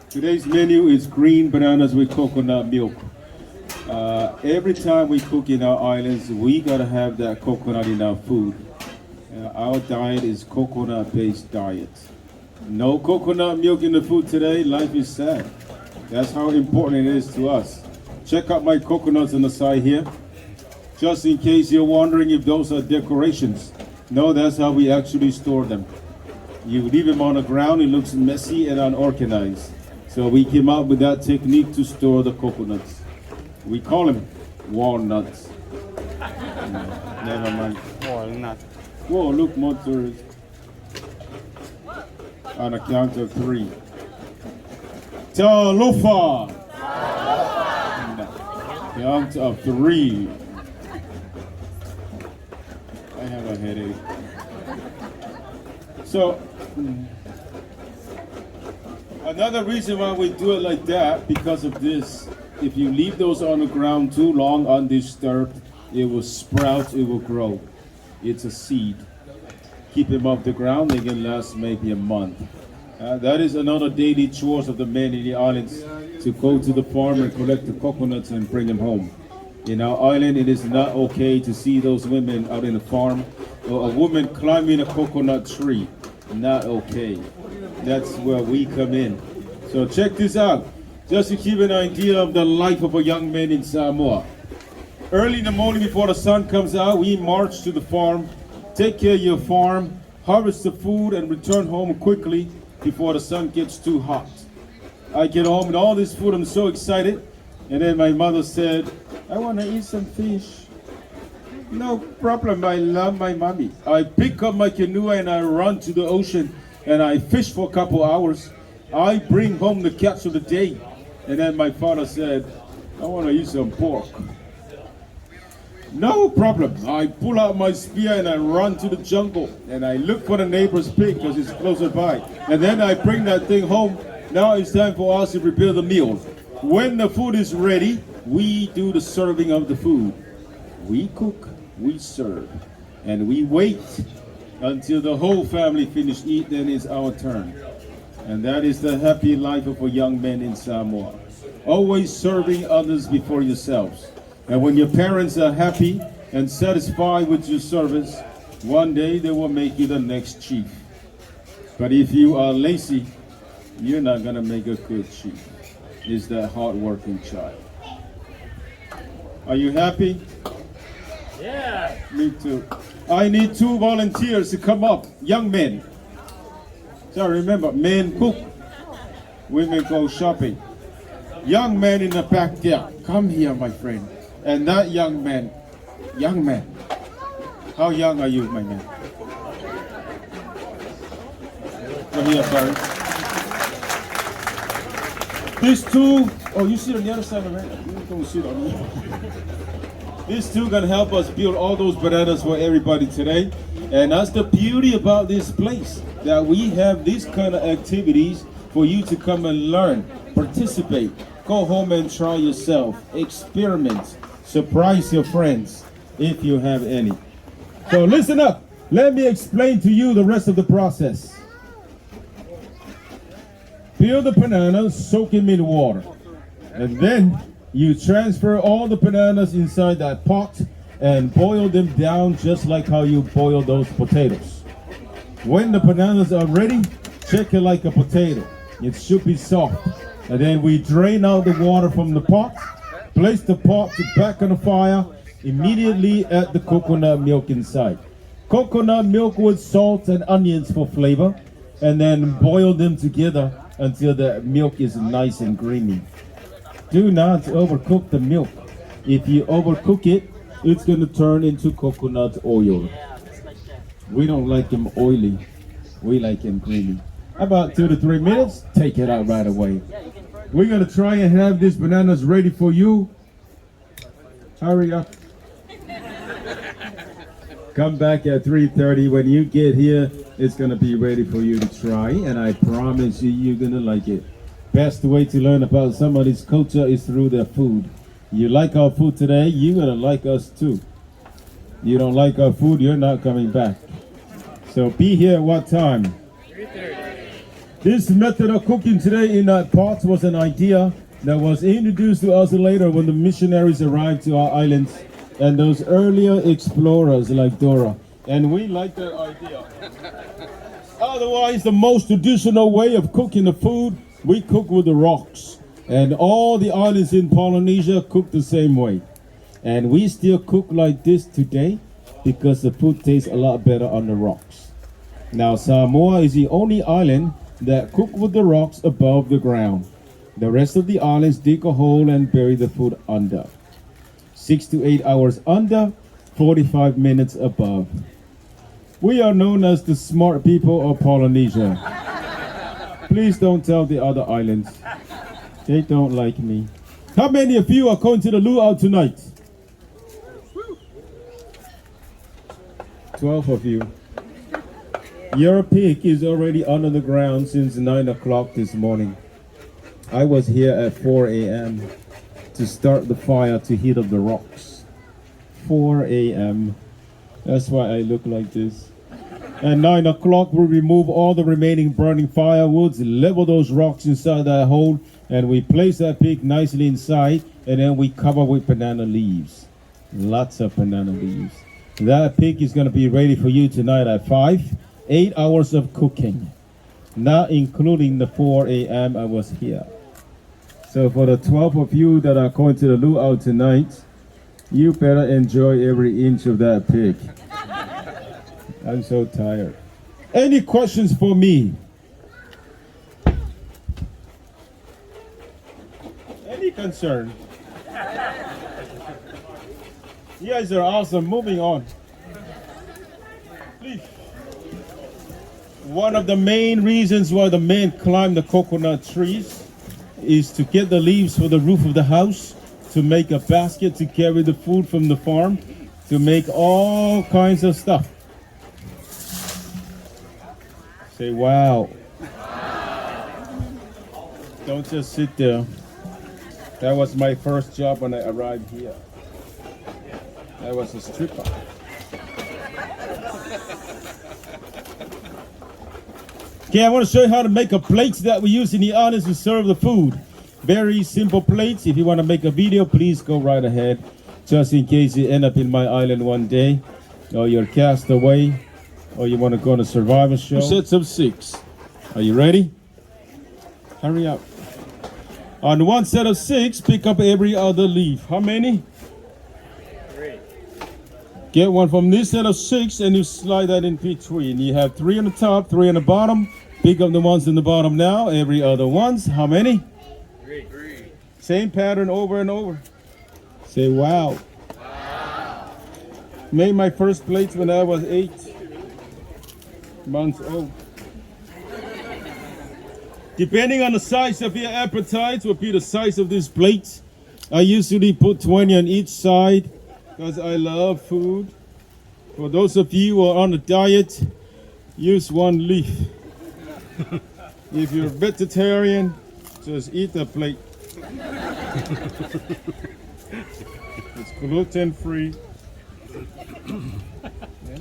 today's menu is green bananas with coconut milk. Every time we cook in our islands, we gotta have that coconut in our food. Our diet is coconut-based diet. No coconut milk in the food today, life is sad. That's how important it is to us. Check out my coconuts on the side here. Just in case you're wondering if those are decorations. No, that's how we actually store them. You leave them on the ground, it looks messy and unorganized. So we came up with that technique to store the coconuts. We call them walnuts. Never mind. Walnut. Whoa, look, more tourists. On a count of 3. Talofa! Count of 3. I have a headache. So, another reason why we do it like that, because of this. If you leave those on the ground too long undisturbed, it will sprout, it will grow. It's a seed. Keep them off the ground, they can last maybe a month. That is another daily chores of the men in the islands, to go to the farm and collect the coconuts and bring them home. In our island, it is not okay to see those women out in the farm or a woman climbing a coconut tree. Not okay. That's where we come in. So check this out, just to give an idea of the life of a young man in Samoa. Early in the morning before the sun comes out, we march to the farm, take care of your farm, harvest the food, and return home quickly before the sun gets too hot. I get home with all this food, I'm so excited. And then my mother said, I want to eat some fish. No problem, I love my mommy. I pick up my canoe and I run to the ocean and I fish for a couple hours. I bring home the catch of the day. And then my father said, I want to eat some pork. No problem. I pull out my spear and I run to the jungle and I look for the neighbor's pig because it's closer by. And then I bring that thing home. Now it's time for us to prepare the meal. When the food is ready, we do the serving of the food. We cook, we serve, and we wait until the whole family finish eat, then it's our turn. And that is the happy life of a young man in Samoa. Always serving others before yourselves. And when your parents are happy and satisfied with your service, one day they will make you the next chief. But if you are lazy, you're not gonna make a good chief. It's that hard-working child. Are you happy? Yeah. Me too. I need 2 volunteers to come up, young men. So remember, men cook, women go shopping. Young man in the back there, come here, my friend. And that young man, how young are you, my man? Come here, Barry. These 2, oh, you sit on the other side of it. You don't sit on me. These 2 gonna help us build all those bananas for everybody today. And that's the beauty about this place, that we have these kind of activities for you to come and learn, participate, go home and try yourself, experiment, surprise your friends, if you have any. So listen up, let me explain to you the rest of the process. Peel the bananas, soak them in water, and then you transfer all the bananas inside that pot and boil them down just like how you boil those potatoes. When the bananas are ready, check it like a potato. It should be soft. And then we drain out the water from the pot, place the pot back on the fire, immediately add the coconut milk inside. Coconut milk with salt and onions for flavor, and then boil them together until the milk is nice and creamy. Do not overcook the milk. If you overcook it, it's going to turn into coconut oil. We don't like them oily. We like them creamy. About 2 to 3 minutes, take it out right away. We're going to try and have these bananas ready for you. Hurry up. Come back at 3:30. When you get here, it's going to be ready for you to try. And I promise you, you're going to like it. Best way to learn about somebody's culture is through their food. You like our food today, you're going to like us too. You don't like our food, you're not coming back. So be here at what time? 3:30. This method of cooking today in that pot was an idea that was introduced to us later when the missionaries arrived to our islands and those earlier explorers like Dora. And we like that idea. Otherwise, the most traditional way of cooking the food, we cook with the rocks. And all the islands in Polynesia cook the same way. And we still cook like this today because the food tastes a lot better on the rocks. Now, Samoa is the only island that cook with the rocks above the ground. The rest of the islands dig a hole and bury the food under. 6 to 8 hours under, 45 minutes above. We are known as the smart people of Polynesia. Please don't tell the other islands. They don't like me. How many of you are going to the luau tonight? 12 of you. Your pig is already under the ground since 9 o'clock this morning. I was here at 4 a.m. to start the fire to heat up the rocks. 4 a.m. That's why I look like this. At 9 o'clock, we remove all the remaining burning firewoods, level those rocks inside that hole, and we place that pig nicely inside, and then we cover with banana leaves. Lots of banana leaves. That pig is going to be ready for you tonight at 5. 8 hours of cooking, not including the 4 a.m. I was here. So for the 12 of you that are going to the luau tonight, you better enjoy every inch of that pig. I'm so tired. Any questions for me? Any concern? You guys are awesome. Moving on. Please. One of the main reasons why the men climb the coconut trees is to get the leaves for the roof of the house, to make a basket to carry the food from the farm, to make all kinds of stuff. Say, wow. Don't just sit there. That was my first job when I arrived here. I was a stripper. Okay, I want to show you how to make a plate that we use in the islands to serve the food. Very simple plates. If you want to make a video, please go right ahead. Just in case you end up in my island one day, or you're cast away, or you want to go on a survival show. 2 sets of 6. Are you ready? Hurry up. On 1 set of 6, pick up every other leaf. How many? 3. Get one from this set of 6 and you slide that in between. You have 3 on the top, 3 on the bottom. Pick up the ones in the bottom now. Every other ones. How many? 3. Same pattern over and over. Say wow. Wow. Made my first plates when I was 8 months old. Depending on the size of your appetite will be the size of this plate. I usually put 20 on each side because I love food. For those of you who are on a diet, use 1 leaf. If you're vegetarian, just eat the plate. It's gluten free. Yeah.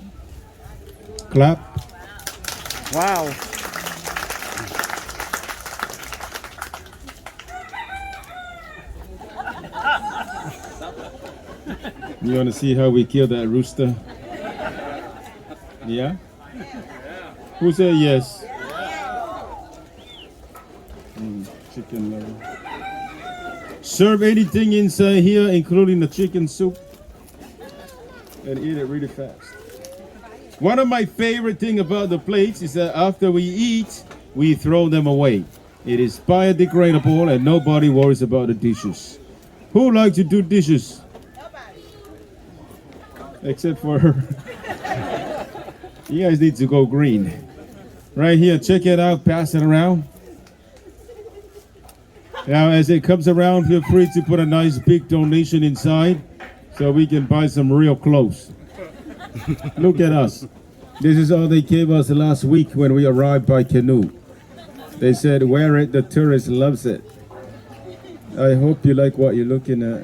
Clap. Wow. You want to see how we kill that rooster? Yeah? Who said yes? Chicken lover. Serve anything inside here, including the chicken soup, and eat it really fast. One of my favorite things about the plates is that after we eat, we throw them away. It is biodegradable and nobody worries about the dishes. Who likes to do dishes? Nobody. Except for her. You guys need to go green. Right here, check it out, pass it around. Now, as it comes around, feel free to put a nice big donation inside so we can buy some real clothes. Look at us. This is all they gave us last week when we arrived by canoe. They said, wear it, the tourist loves it. I hope you like what you're looking at.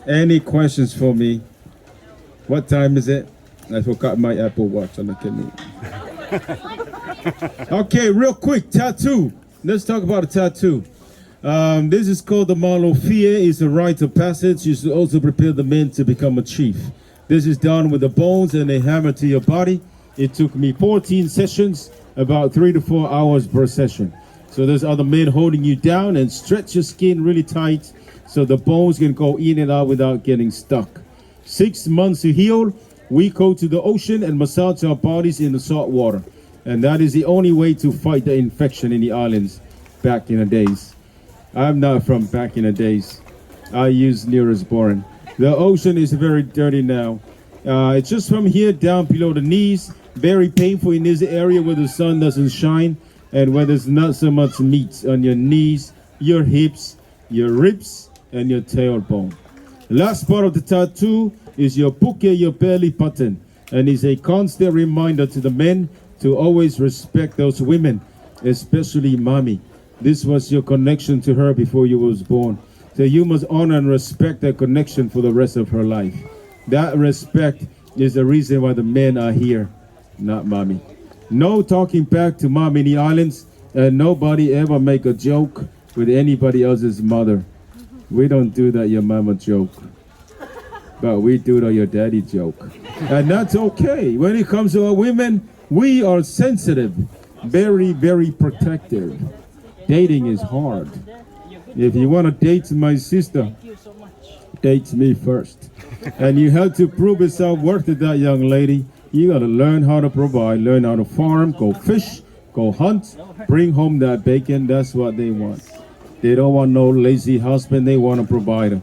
Any questions for me? What time is it? I forgot my Apple Watch on the canoe. Okay, real quick, tattoo. Let's talk about a tattoo. This is called the malofia. It's a rite of passage. You should also prepare the men to become a chief. This is done with the bones and a hammer to your body. It took me 14 sessions, about 3 to 4 hours per session. So there's other men holding you down and stretch your skin really tight so the bones can go in and out without getting stuck. 6 months to heal. We go to the ocean and massage our bodies in the salt water. And that is the only way to fight the infection in the islands back in the days. I'm not from back in the days. I use nearest born. The ocean is very dirty now. It's just from here down below the knees. Very painful in this area where the sun doesn't shine and where there's not so much meat on your knees, your hips, your ribs, and your tailbone. Last part of the tattoo is your puke, your belly button. And it's a constant reminder to the men to always respect those women, especially mommy. This was your connection to her before you was born. So you must honor and respect that connection for the rest of her life. That respect is the reason why the men are here, not mommy. No talking back to mom in the islands, and nobody ever make a joke with anybody else's mother. We don't do that your mama joke, but we do the your daddy joke. And that's okay. When it comes to our women, we are sensitive, very, very protective. Dating is hard. If you want to date my sister, date me first. And you have to prove yourself worth it, that young lady. You got to learn how to provide, learn how to farm, go fish, go hunt, bring home that bacon. That's what they want. They don't want no lazy husband. They want a provider.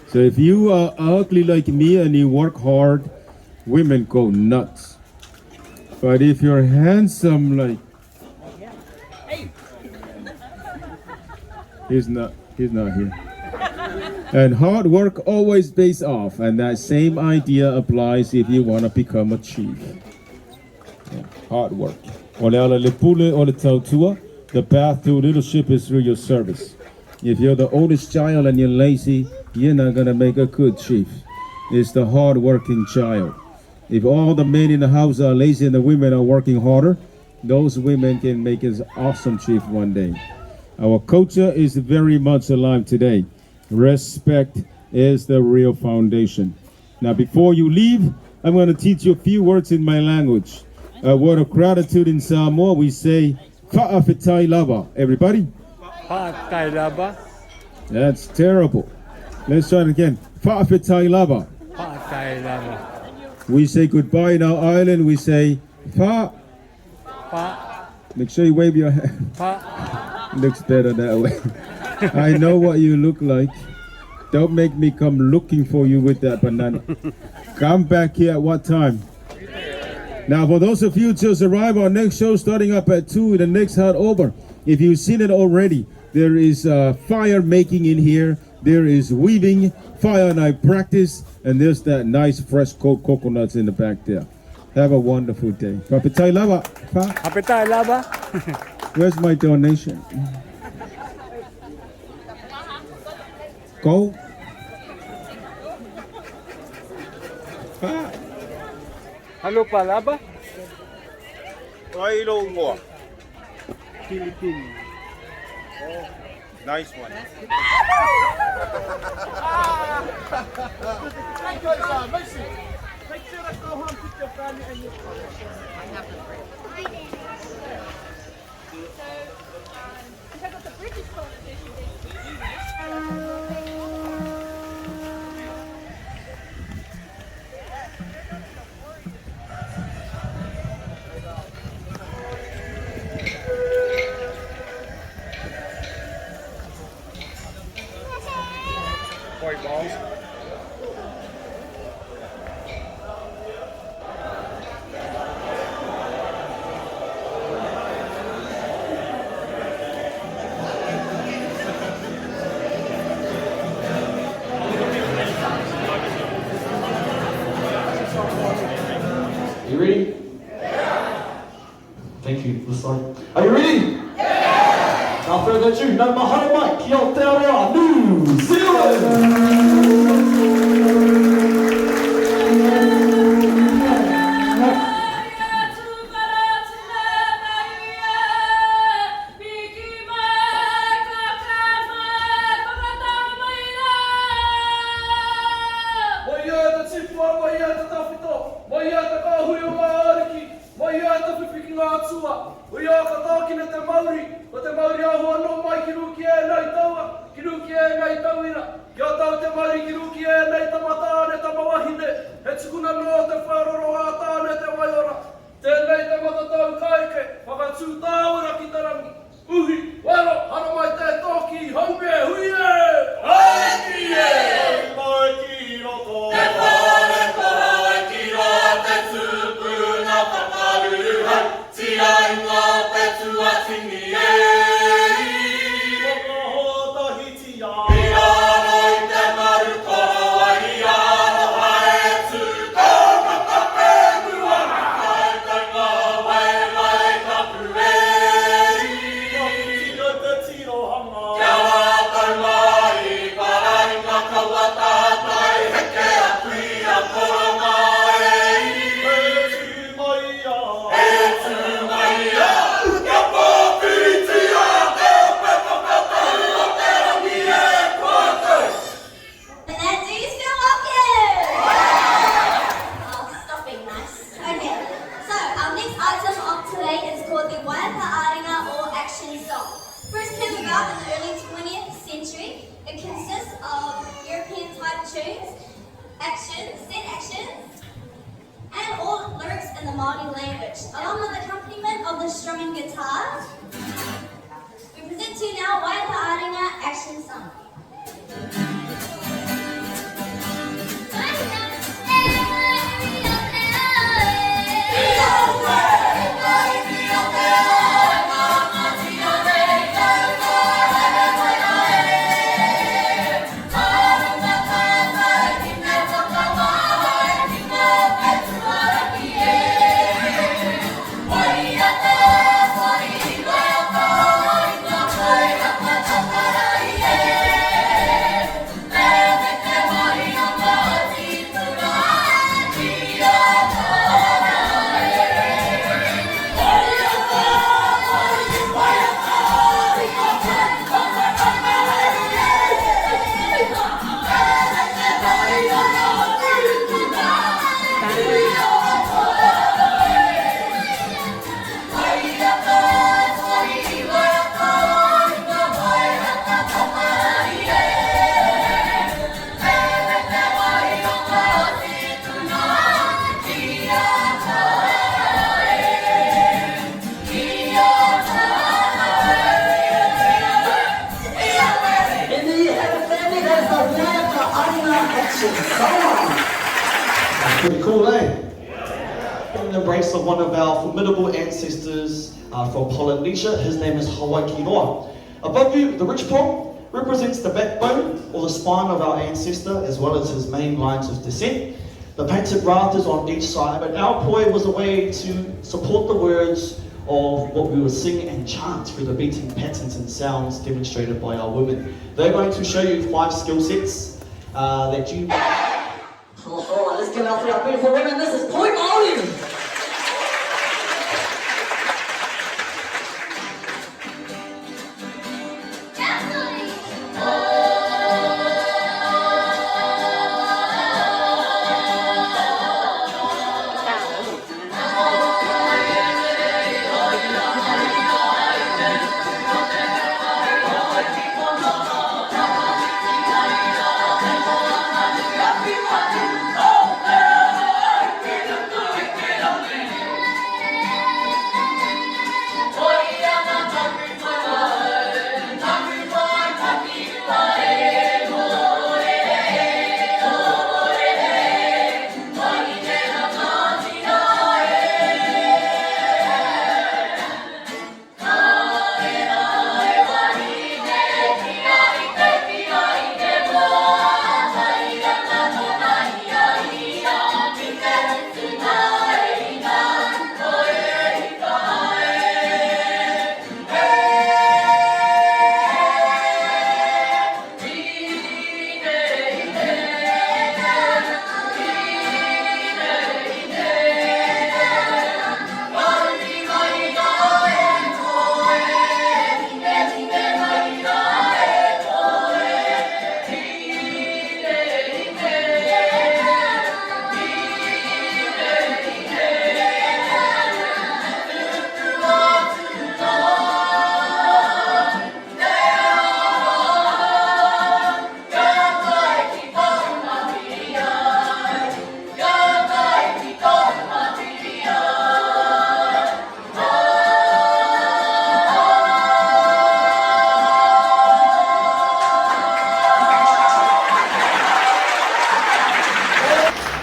So if you are ugly like me and you work hard, women go nuts. But if you're handsome like... He's not here. And hard work always pays off, and that same idea applies if you want to become a chief. Yeah, hard work. The path to leadership is through your service. If you're the oldest child and you're lazy, you're not going to make a good chief. It's the hard-working child. If all the men in the house are lazy and the women are working harder, those women can make us awesome chief one day. Our culture is very much alive today. Respect is the real foundation. Now, before you leave, I'm going to teach you a few words in my language. A word of gratitude in Samoa, we say, Fa'afetai lava. Everybody? Fa'afetai lava. That's terrible. Let's try it again. Fa'afetai lava. Fa'afetai lava. We say goodbye in our island, we say, Fa. Fa. Make sure you wave your hand. Fa. Looks better that way. I know what you look like. Don't make me come looking for you with that banana. Come back here at what time? Now, for those of you who just arrived, our next show starting up at 2 in the next hut over. If you've seen it already, there is fire making in here. There is weaving, fire knife practice, and there's that nice fresh cold coconuts in the back there. Have a wonderful day. Papitai lava. Papitai lava. Where's my donation? Go. Hello, palaba. Why don't go? Philippines. Oh, nice one. Make sure I go home, put your family and your because of the British colonization, they speak English. White balls. You ready? Yeah. Thank you. Let's start. Are you ready? Yeah. Without further ado, no mahalo mai ki Aotearoa, New Zealand. Pretty cool, eh? In the embrace of one of our formidable ancestors from Polynesia. His name is Hawaii Noa. Above you, the rich pole represents the backbone or the spine of our ancestor, as well as his main lines of descent. The painted rafters on each side, but our poi was a way to support the words of what we would sing and chant through the beating patterns and sounds demonstrated by our women. They're going to show you 5 skill sets that you... Oh, let's give it up for our beautiful women. This is POLYNESIAN.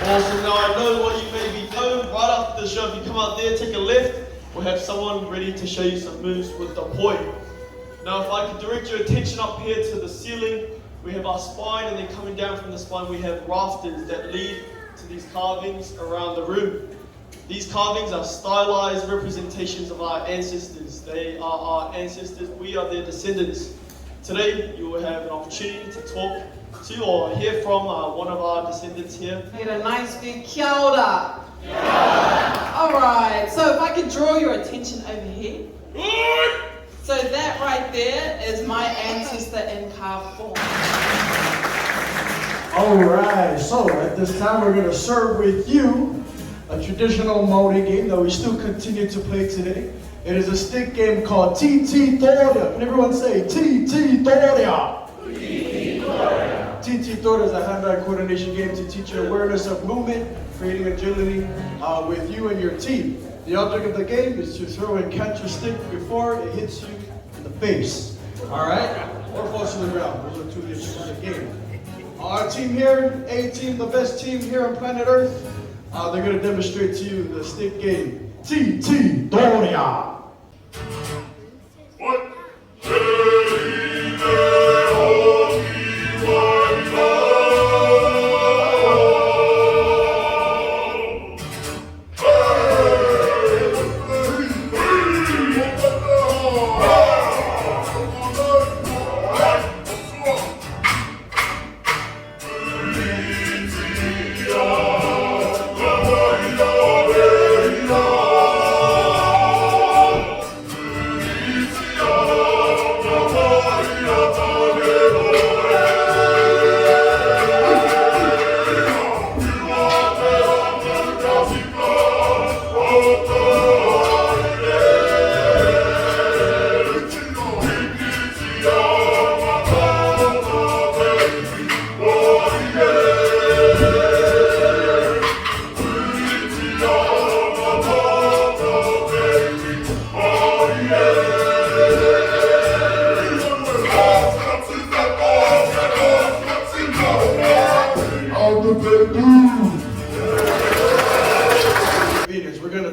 Awesome. Now I know what you may be doing. Right after the show, if you come out there, take a left, we'll have someone ready to show you some moves with the poi. Now if I could direct your attention up here to the ceiling, we have our spine, and then coming down from the spine we have rafters that lead to these carvings around the room. These carvings are stylized representations of our ancestors. They are our ancestors, we are their descendants. Today you will have an opportunity to talk to or hear from one of our descendants here. Get a nice big kia ora. Alright, so if I could draw your attention over here. So that right there is my ancestor in carved form. Alright, so at this time we're going to serve with you a traditional Maori game that we still continue to play today. It is a stick game called TT Toria. Can everyone say TT Toria? TT Toria is a hand-eye coordination game to teach you awareness of movement, creating agility with you and your team. The object of the game is to throw and catch your stick before it hits you in the face. Alright? Or falls to the ground. Those are 2 different games. Our team here, A team, the best team here on planet Earth, they're going to demonstrate to you the stick game. TT Toria!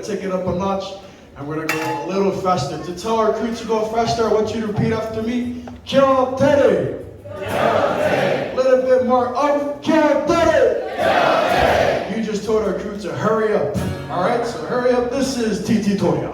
take it up a notch, and we're gonna go a little faster. To tell our crew to go faster, I want you to repeat after me. Kia tere. A little bit more up. Kia tere. You just told our crew to hurry up. All right, so hurry up. This is Titi Toya.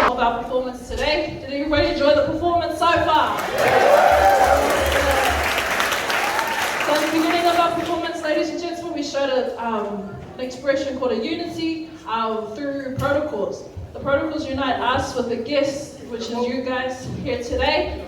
Of our performance today. Did everybody enjoy the performance so far? So at the beginning of our performance, ladies and gentlemen, we showed an expression called a unity through protocols. The protocols unite us with the guests, which is you guys here today,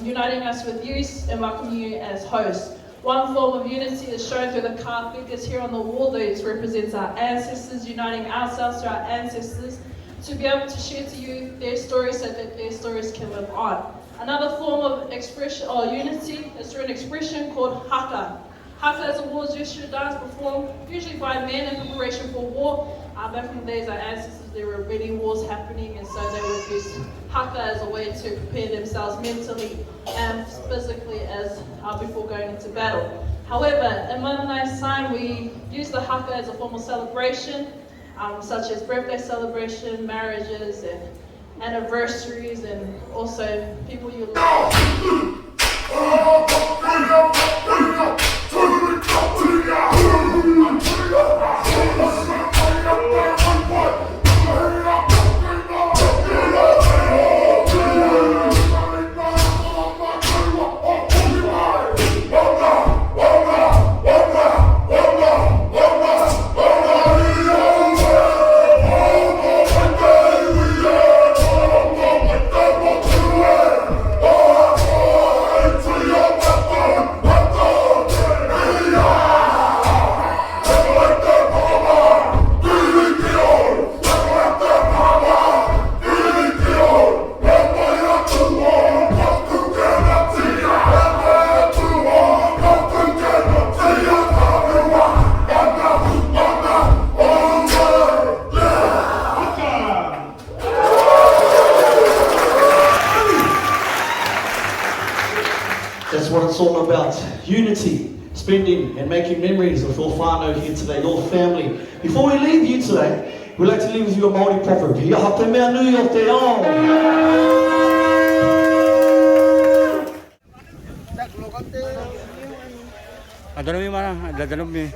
uniting us with you and welcoming you as hosts. One form of unity is shown through the carved figures here on the wall. These represents our ancestors, uniting ourselves to our ancestors to be able to share to you their stories so that their stories can live on. Another form of expression or unity is through an expression called haka. Haka is a war gesture dance performed usually by men in preparation for war. Back in the days, our ancestors, there were many wars happening, and so they would use haka as a way to prepare themselves mentally and physically as before going into battle. However, in modernized time, we use the haka as a form of celebration, such as birthday celebration, marriages, and anniversaries, and also people you love. That's what it's all about. Unity, spending and making memories with your whānau here today, your family. Before we leave you today, we'd like to leave with you a Māori proverb. Ia ha te mea nui o te ao. Adanumi mana, adanumi.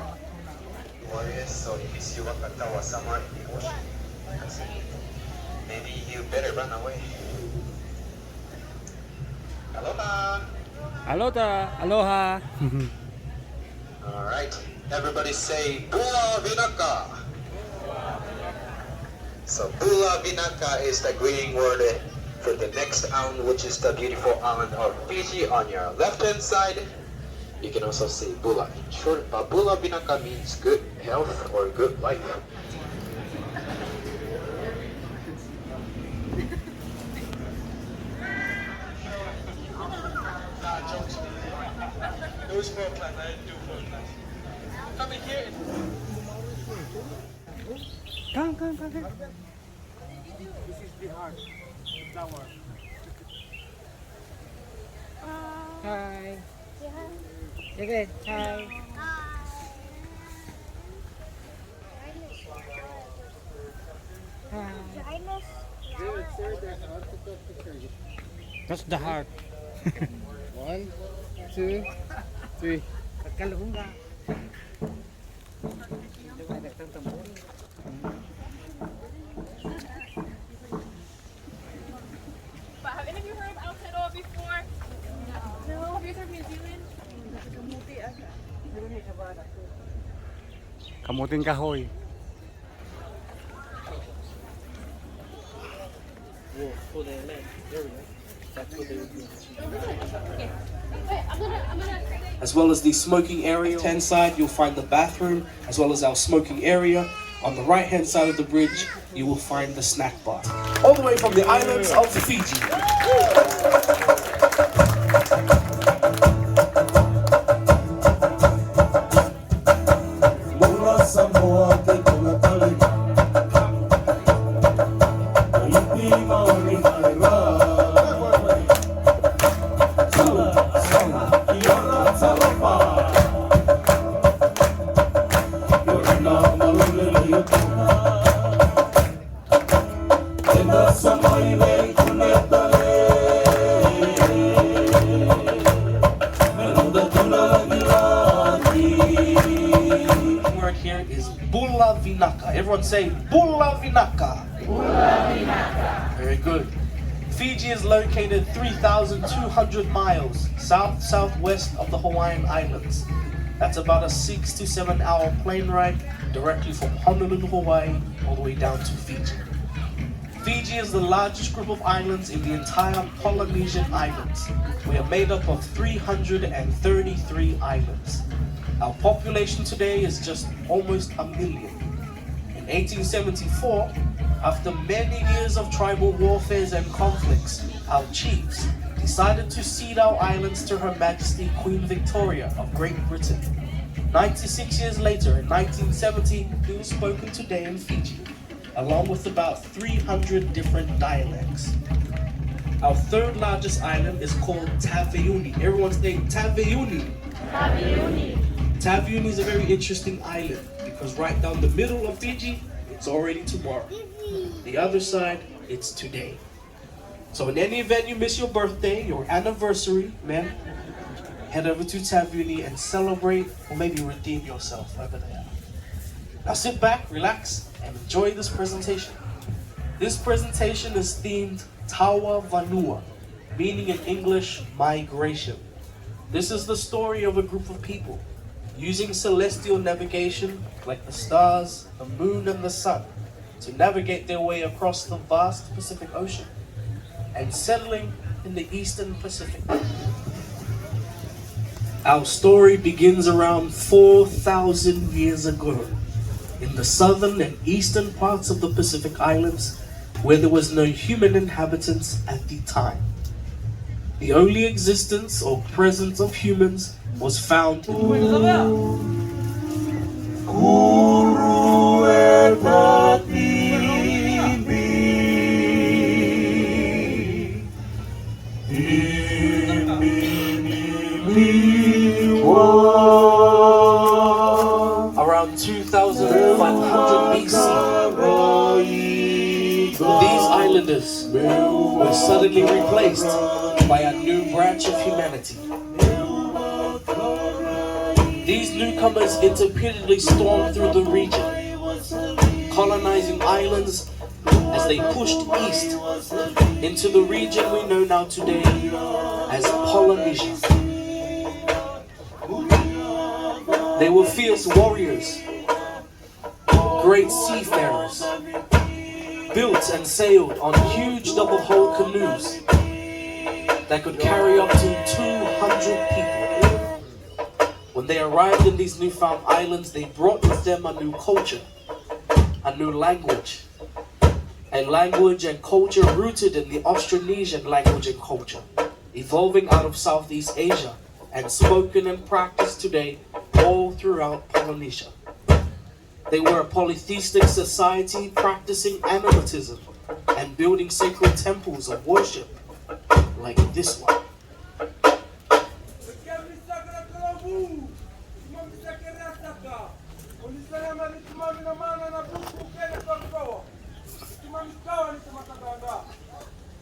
Warriors, so if you want to tell someone, maybe you better run away. Aloha! Aloha, aloha. All right, everybody say Bula Vinaka. So Bula Vinaka is the greeting word for the next island, which is the beautiful island of Fiji on your left-hand side. You can also say Bula. In short, Bula Vinaka means good health or good life. It was for class. I didn't do for class. Come in here. Come. This is the heart. Flower. Hi. Okay, hi. That's the heart. 1, 2, 3. Kalunga. But have any of you heard of Aotearoa you're from New Zealand? Kamuting kahoy. For their land. There we go. That's what they would do. As well as the smoking area. On the left-hand side, you'll find the bathroom, as well as our smoking area. On the right-hand side of the bridge, you will find the snack bar. All the way from the islands of Fiji. Word here is Bula Vinaka. Everyone say Bula Vinaka. Bula Vinaka. Very good. Fiji is located 3,200 miles southwest of the Hawaiian Islands. That's about a 6 to 7 hour plane ride directly from Honolulu, Hawaii, all the way down to Fiji. Fiji is the largest group of islands in the entire Polynesian islands. We are made up of 333 islands. Our population today is just almost 1 million. In 1874, after many years of tribal warfares and conflicts, our chiefs decided to cede our islands to Her Majesty Queen Victoria of Great Britain. 96 years later, in 1970, it was spoken today in Fiji, along with about 300 different dialects. Our third largest island is called Taveuni. Everyone say Taveuni. Taveuni. Taveuni is a very interesting island because right down the middle of Fiji, it's already tomorrow. The other side, it's today. So in any event you miss your birthday, your anniversary, man, head over to Taveuni and celebrate or maybe redeem yourself over there. Now sit back, relax, and enjoy this presentation. This presentation is themed Tawa Vanua, meaning in English, migration. This is the story of a group of people using celestial navigation like the stars, the moon, and the sun to navigate their way across the vast Pacific Ocean and settling in the Eastern Pacific. Our story begins around 4,000 years ago in the southern and eastern parts of the Pacific Islands where there was no human inhabitants at the time. The only existence or presence of humans was found in around 2,500 BC. These islanders were suddenly replaced by a new branch of humanity. These newcomers intermittently stormed through the region, colonizing islands as they pushed east into the region we know now today as Polynesia. They were fierce warriors, great seafarers, built and sailed on huge double-hull canoes that could carry up to 200 people. When they arrived in these newfound islands, they brought with them a new culture, a new language, a language and culture rooted in the Austronesian language and culture, evolving out of Southeast Asia and spoken and practiced today all throughout Polynesia. They were a polytheistic society practicing animism and building sacred temples of worship like this one.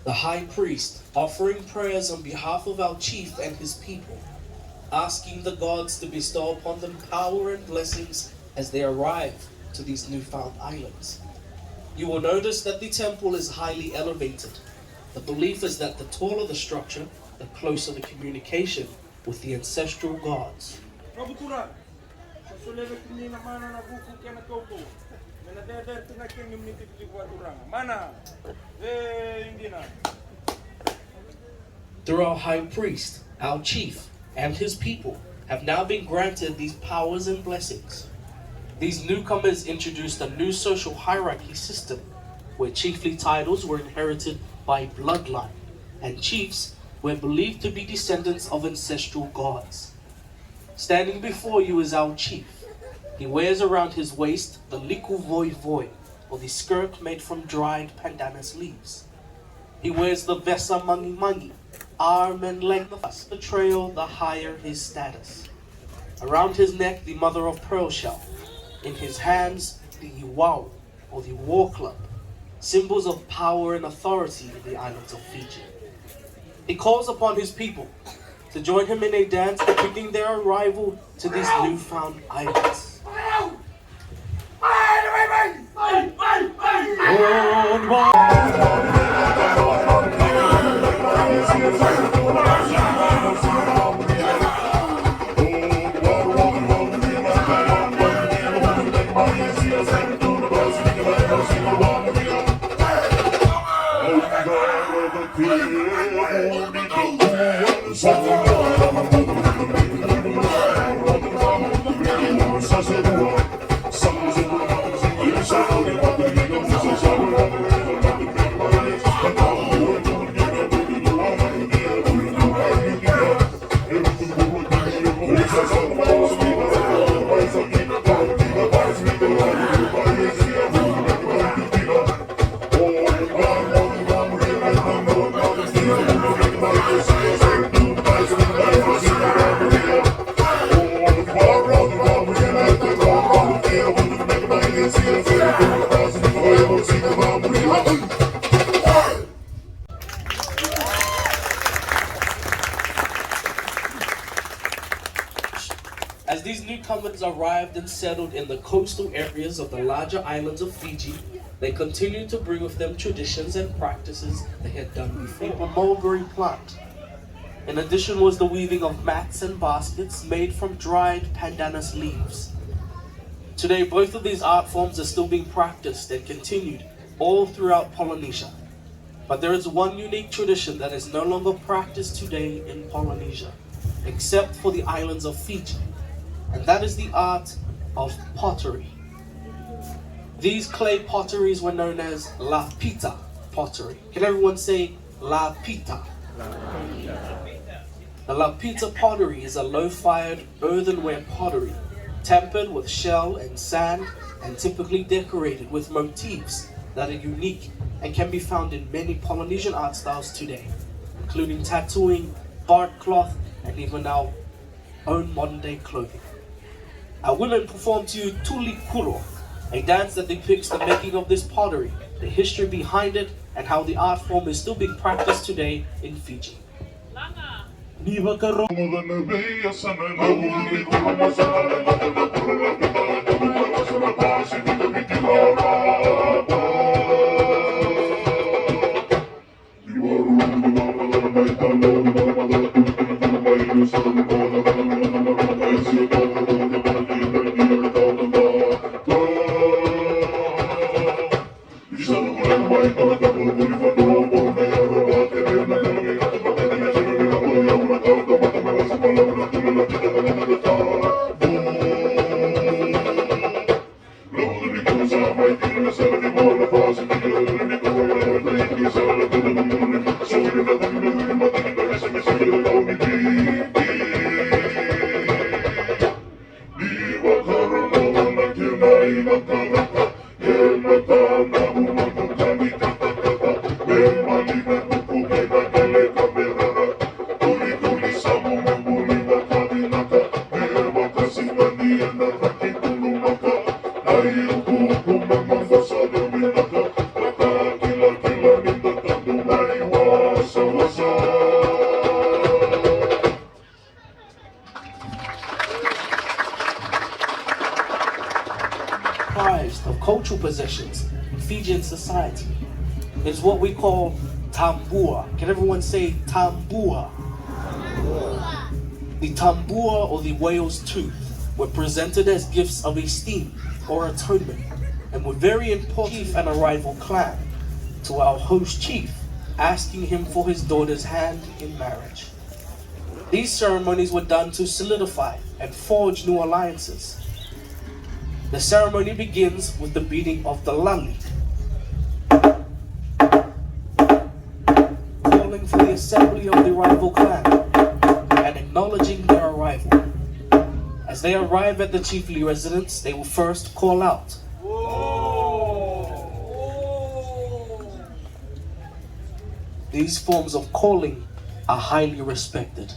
The high priest offering prayers on behalf of our chief and his people, asking the gods to bestow upon them power and blessings as they arrive to these newfound islands. You will notice that the temple is highly elevated. The belief is that the taller the structure, the closer the communication with the ancestral gods. Through our high priest, our chief, and his people have now been granted these powers and blessings. These newcomers introduced a new social hierarchy system where chiefly titles were inherited by bloodline and chiefs were believed to be descendants of ancestral gods. Standing before you is our chief. He wears around his waist the liku voi voi, or the skirt made from dried pandanus leaves. He wears the vesa mangi mangi, arm and leg the trail, the higher his status. Around his neck, the mother of pearl shell. In his hands, the iwao, or the war club, symbols of power and authority in the islands of Fiji. He calls upon his people to join him in a dance depicting their arrival to these newfound islands. As these newcomers arrived and settled in the coastal areas of the larger islands of Fiji, they continued to bring with them traditions and practices they had done before. A mulberry plant. In addition was the weaving of mats and baskets made from dried pandanus leaves. Today, both of these art forms are still being practiced and continued all throughout Polynesia. But there is one unique tradition that is no longer practiced today in Polynesia, except for the islands of Fiji, and that is the art of pottery. These clay potteries were known as la pita pottery. Can everyone say la pita? The la pita pottery is a low-fired earthenware pottery, tempered with shell and sand, and typically decorated with motifs that are unique and can be found in many Polynesian art styles today, including tattooing, bark cloth, and even our own modern-day clothing. Our women perform to you tuli kuro, a dance that depicts the making of this pottery, the history behind it, and how the art form is still being practiced today in Fiji. Prized of cultural possessions in Fijian society is what we call tambua. Can everyone say tambua? The tambua or the whale's tooth were presented as gifts of esteem or atonement and were very important and a rival clan to our host chief, asking him for his daughter's hand in marriage. These ceremonies were done to solidify and forge new alliances. The ceremony begins with the beating of the lali, calling for the assembly of the rival clan and acknowledging their arrival. As they arrive at the chiefly residence, they will first call out. These forms of calling are highly respected.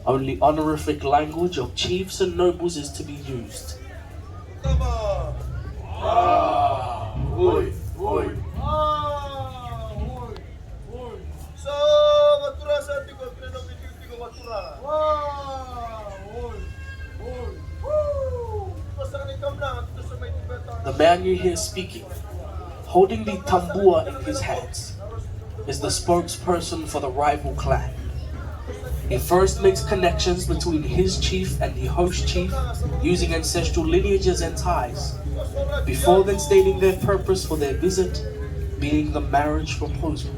Only honorific language of chiefs and nobles is to be used. The man you hear speaking, holding the tambua in his hands, is the spokesperson for the rival clan. He first makes connections between his chief and the host chief using ancestral lineages and ties, before then stating their purpose for their visit, being the marriage proposal.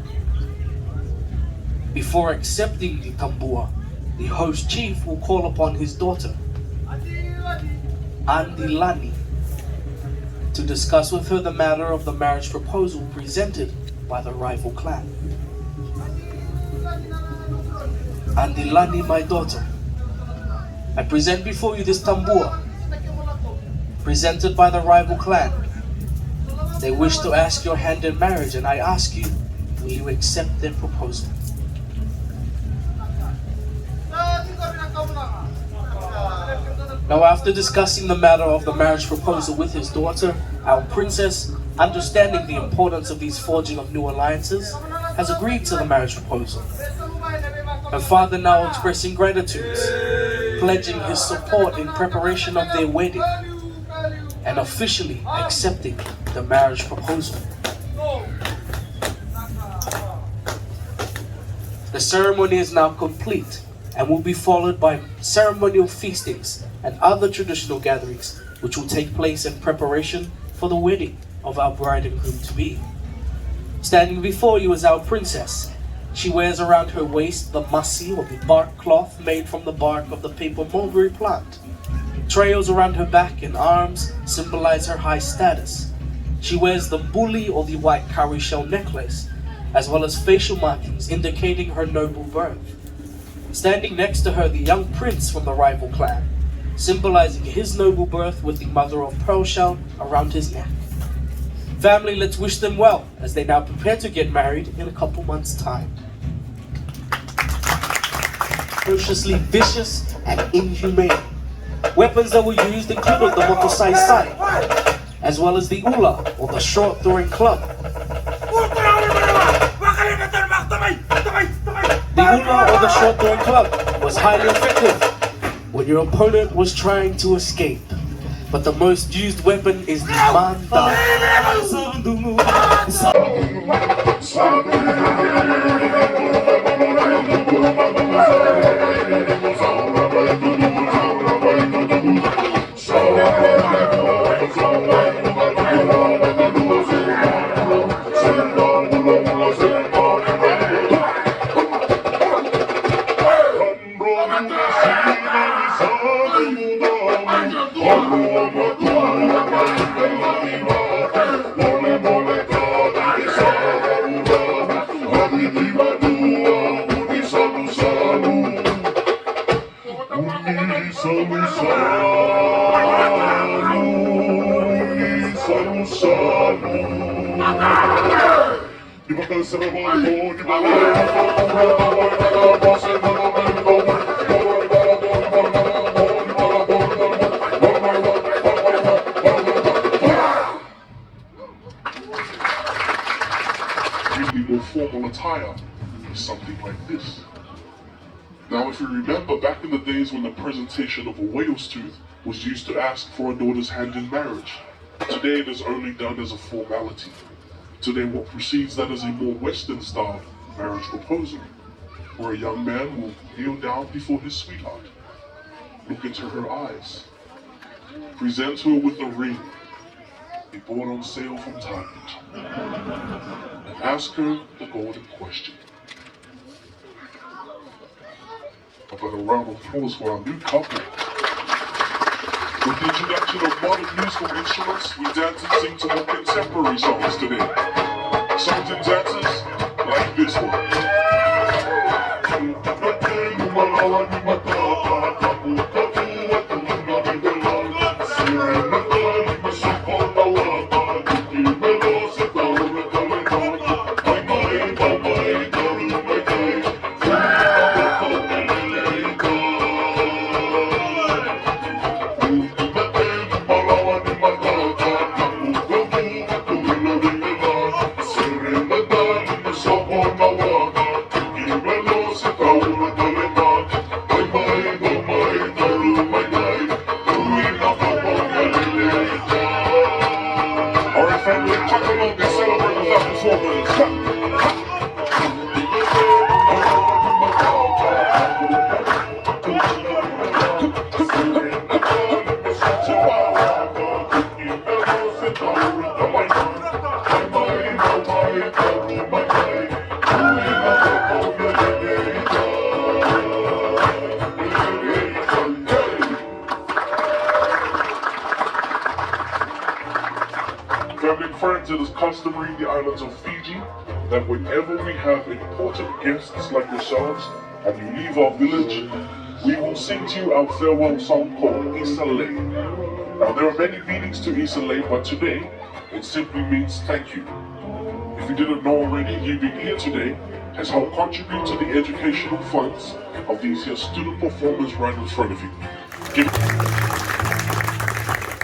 Before accepting the tambua, the host chief will call upon his daughter, Andilani, to discuss with her the matter of the marriage proposal presented by the rival clan. Andilani, my daughter, I present before you this tambua, presented by the rival clan. They wish to ask your hand in marriage, and I ask you, will you accept their proposal? Now, after discussing the matter of the marriage proposal with his daughter, our princess, understanding the importance of these forging of new alliances, has agreed to the marriage proposal. Her father now expressing gratitude, pledging his support in preparation of their wedding, and officially accepting the marriage proposal. The ceremony is now complete and will be followed by ceremonial feastings and other traditional gatherings which will take place in preparation for the wedding of our bride and groom-to-be. Standing before you is our princess. She wears around her waist the masi, or the bark cloth made from the bark of the paper mulberry plant. Trails around her back and arms symbolize her high status. She wears the buli, or the white cowrie shell necklace, as well as facial markings indicating her noble birth. Standing next to her, the young prince from the rival clan, symbolizing his noble birth with the mother of pearl shell around his neck. Family, let's wish them well as they now prepare to get married in a couple months' time. Ferociously vicious and inhumane. Weapons that were used included the motosai sai, as well as the ula, or the short throwing club. The ula, or the short throwing club, was highly effective when your opponent was trying to escape. But the most used weapon is the manda. More formal attire is something like this. Now, if you remember back in the days when the presentation of a whale's tooth was used to ask for a daughter's hand in marriage, today it is only done as a formality. Today what precedes that is a more Western style marriage proposal. where a young man will kneel down before his sweetheart, look into her eyes, present her with a ring he bought on sale from Thailand, and ask her the golden question. I've got a round of applause for our new couple. With the introduction of modern musical instruments, we dance and sing to more contemporary songs today. Songs and dances like this one. Family and friends, it is customary in the islands of Fiji that whenever we have important guests like yourselves and you leave our village, we will sing to you our farewell song called Isa Lei. Now there are many meanings to Isa Lei, but today it simply means thank you. If you didn't know already, you being here today has helped contribute to the educational funds of these here student performers right in front of you.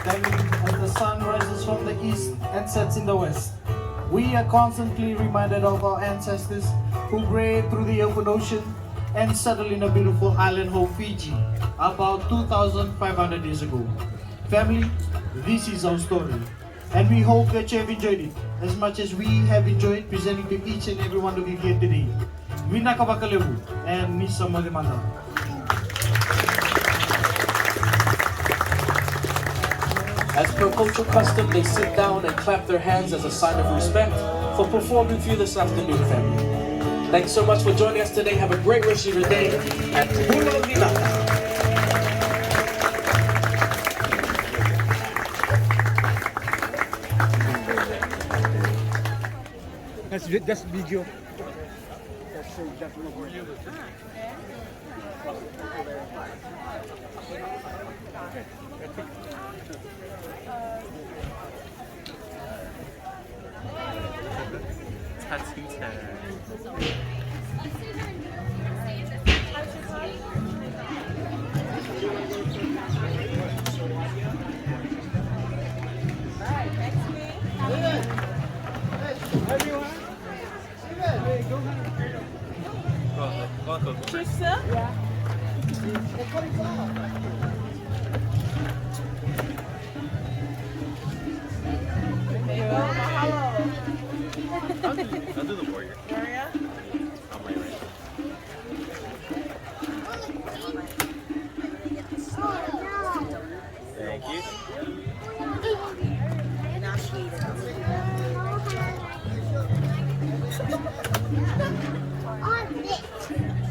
As the sun rises from the east and sets in the west, we are constantly reminded of our ancestors who braved through the open ocean and settled in a beautiful island home Fiji about 2,500 years ago. Family, this is our story, and we hope that you have enjoyed it as much as we have enjoyed presenting to each and every one of you here today. Winaka Bakalevu and Misa Malimanda. As per cultural custom, they sit down and clap their hands as a sign of respect for performing for you this afternoon, family. Thanks so much for joining us today. Have a great rest of your day at Pulau Vinaka. That's video. Tattoo tag. I'll do the warrior. Warrior? On my right. Thank you.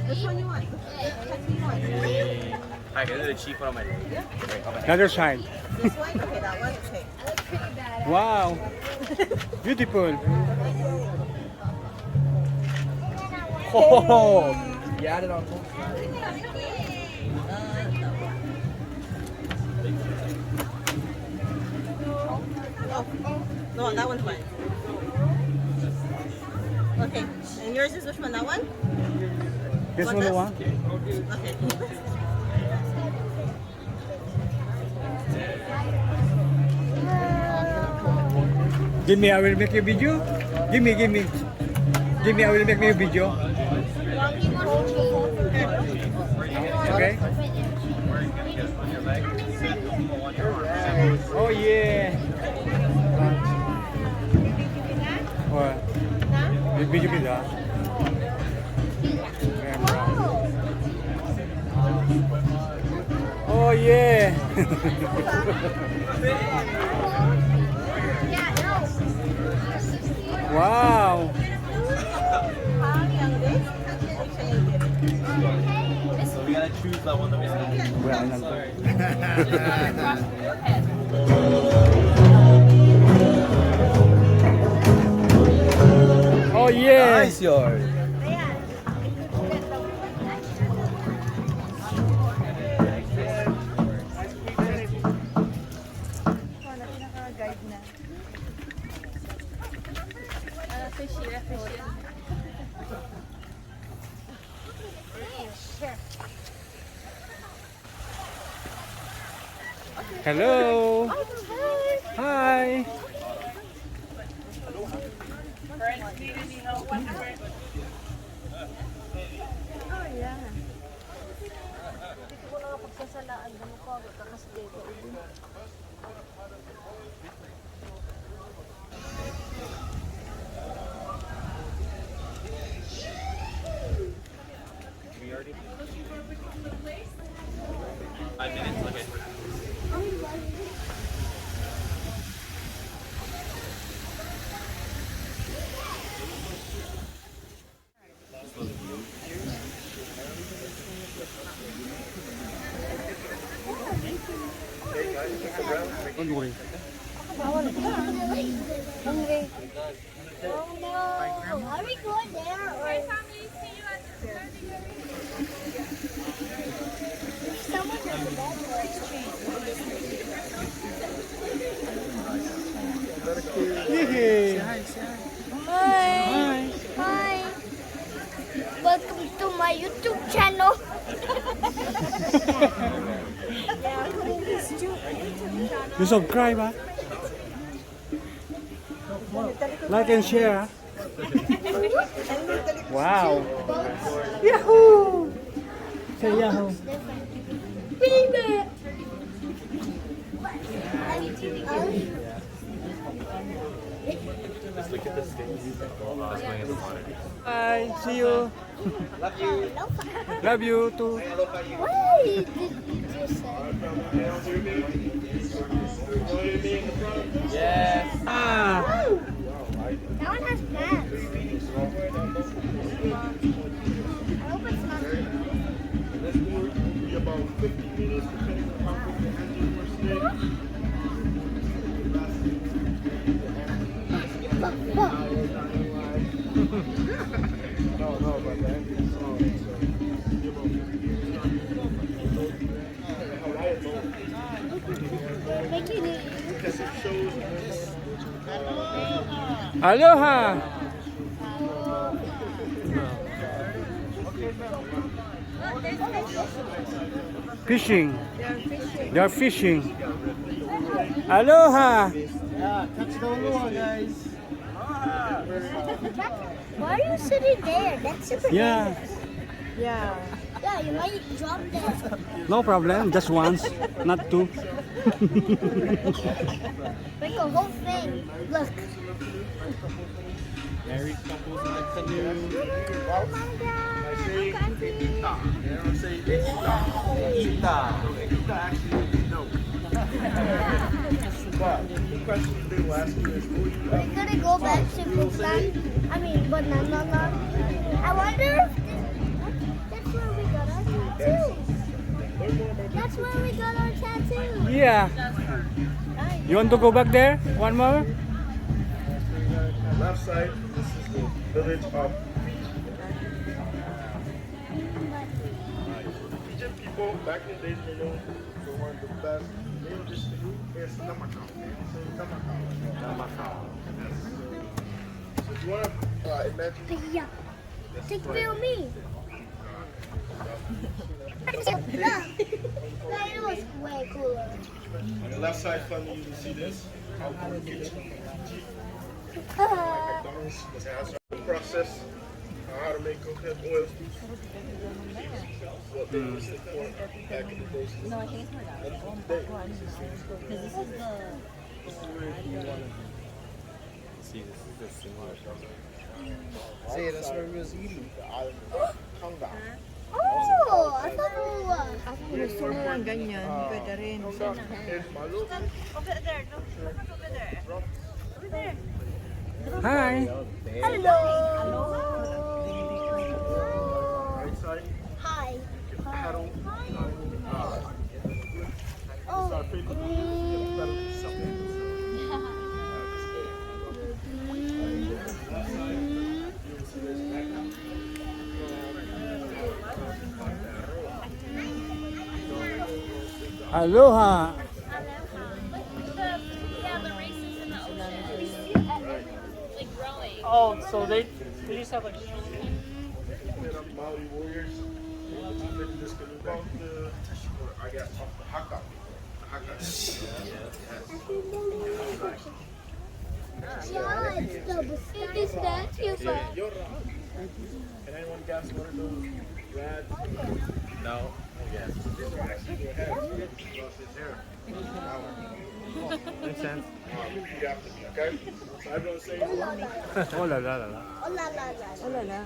Which one you want? Hey. I can do the cheap one on my right. Another side. This one? Okay, that one? Okay. Wow. Beautiful. Oh. You added on top. No, that one's mine. Okay, and yours is which one? That one? This Want one, the this? one? Okay. Give me, I will make you video. Give me. Give me, I will make you video. Okay. Oh yeah. What? Video kita. yeah. Wow. So we gotta choose that one that we Oh yeah. Nice yours. Hello. Hi. Oh, yeah. Dito ko na pagsasalaan mo ko kakasday ko. We already 5 minutes, okay. Don't worry. Hungry. Oh no. Are we going there? Or... Someone has a bad Hi. Hi. Welcome to my YouTube channel. You subscribe, huh? Like and share. Wow. Yahoo! Say Yahoo. Let's look at the sticks. That's going in the water. Bye. See you. Love you. Love you too. Why did you say? Yes. Ah. That one has plants. I hope it's not. Let's do it. Be about 15 minutes, depending on how quick the engine will stay. No, but the engine's on, so give They're making it. because it shows Aloha. Fishing. They are fishing. Aloha. Yeah, catch the lure, guys. Why are you sitting there? That's super Yeah. dangerous. Yeah. Yeah, you might drop there. No problem. Just once, not two. Like a whole thing. Look. Married couples in the canoe. Oh my god. They don't say Ita. Ita actually, no. But the question they will ask you is, will you We're gonna go back to Busan. I mean, banana. I wonder if that's where we got our tattoo. That's where we got our tattoo. Yeah. You want to go back there? One more? left side, this is the village of Fijian people back in the days were known for one of the best. They would just it's Namakau. So Namakau. So if you want to imagine. Yeah. Take feel me. That was way cooler. On the left side family, you can see this outdoor kitchen. McDonald's was has a process how to make coconut oil. What they used it for back in the days. No, I think it's more that. Because this is See, this is the similar See, that's where we was eating. Oh, I thought it was. Ako gusto mo lang ganyan. Pwede rin. Over there, look. Over there. Over there. Hi. Hello. Hi. Aloha. Oh, so they used to have like. Maori warriors. This canoe I got haka. It is that you Can anyone guess what are those rad? No. Yes. Makes sense. Repeat after me, okay? So everyone say Oh la la la la. Oh la la la. Oh la la.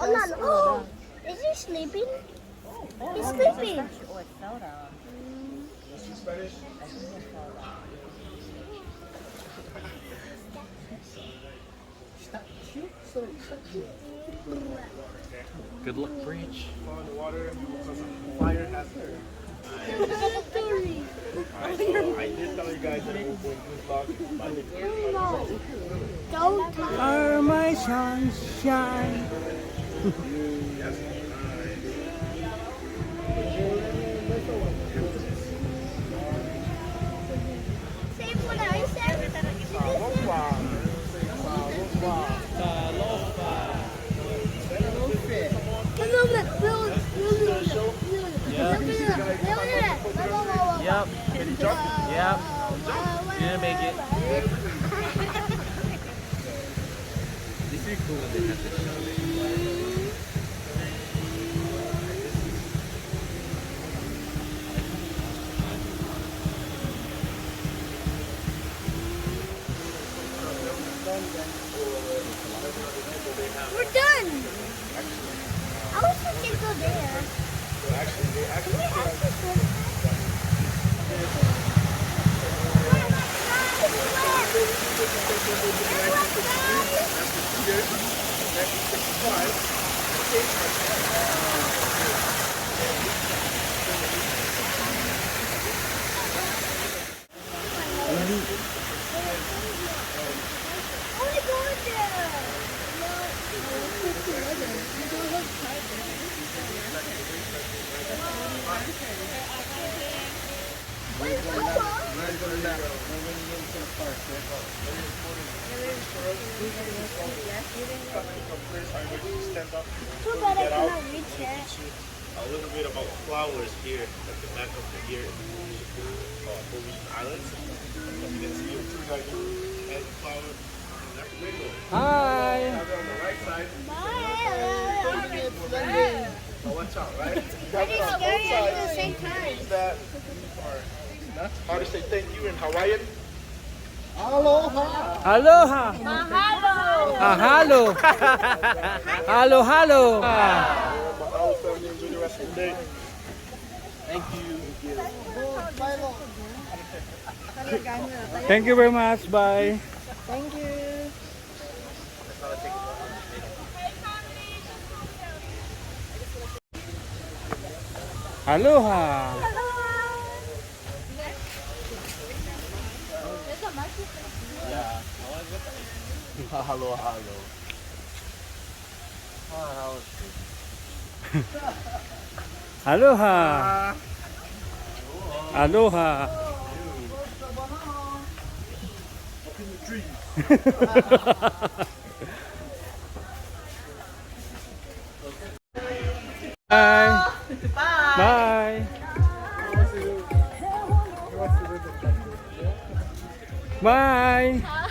Oh la la. Oh, is he sleeping? He's sleeping. Oh, it fell down. Spanish? Good luck, Breach. Fall in the water because of fire hazard. I did tell you guys that it was going to vlog. Don't Are my sunshine. Same one I said. Yep. Can you jump? Yep. You didn't make it. This is cool when they have the show. We're done. I wish we could go there. Too bad I cannot reach it. A little bit about flowers here at the back of the here in Polynesian Islands. You can see your two guys and flower in that window. Hi. On the right side. Bye. So watch out, right? But it's scary at the same time. That how to say thank you in Hawaiian? Aloha. Aloha. Mahalo. Mahalo. Halo halo. Mahalo family, enjoy the rest of the day. Thank you. Thank you very much. Bye. Thank you. Aloha. Yeah. Hello, hello. Aloha. Aloha. Up in the tree. Bye. Bye. Bye.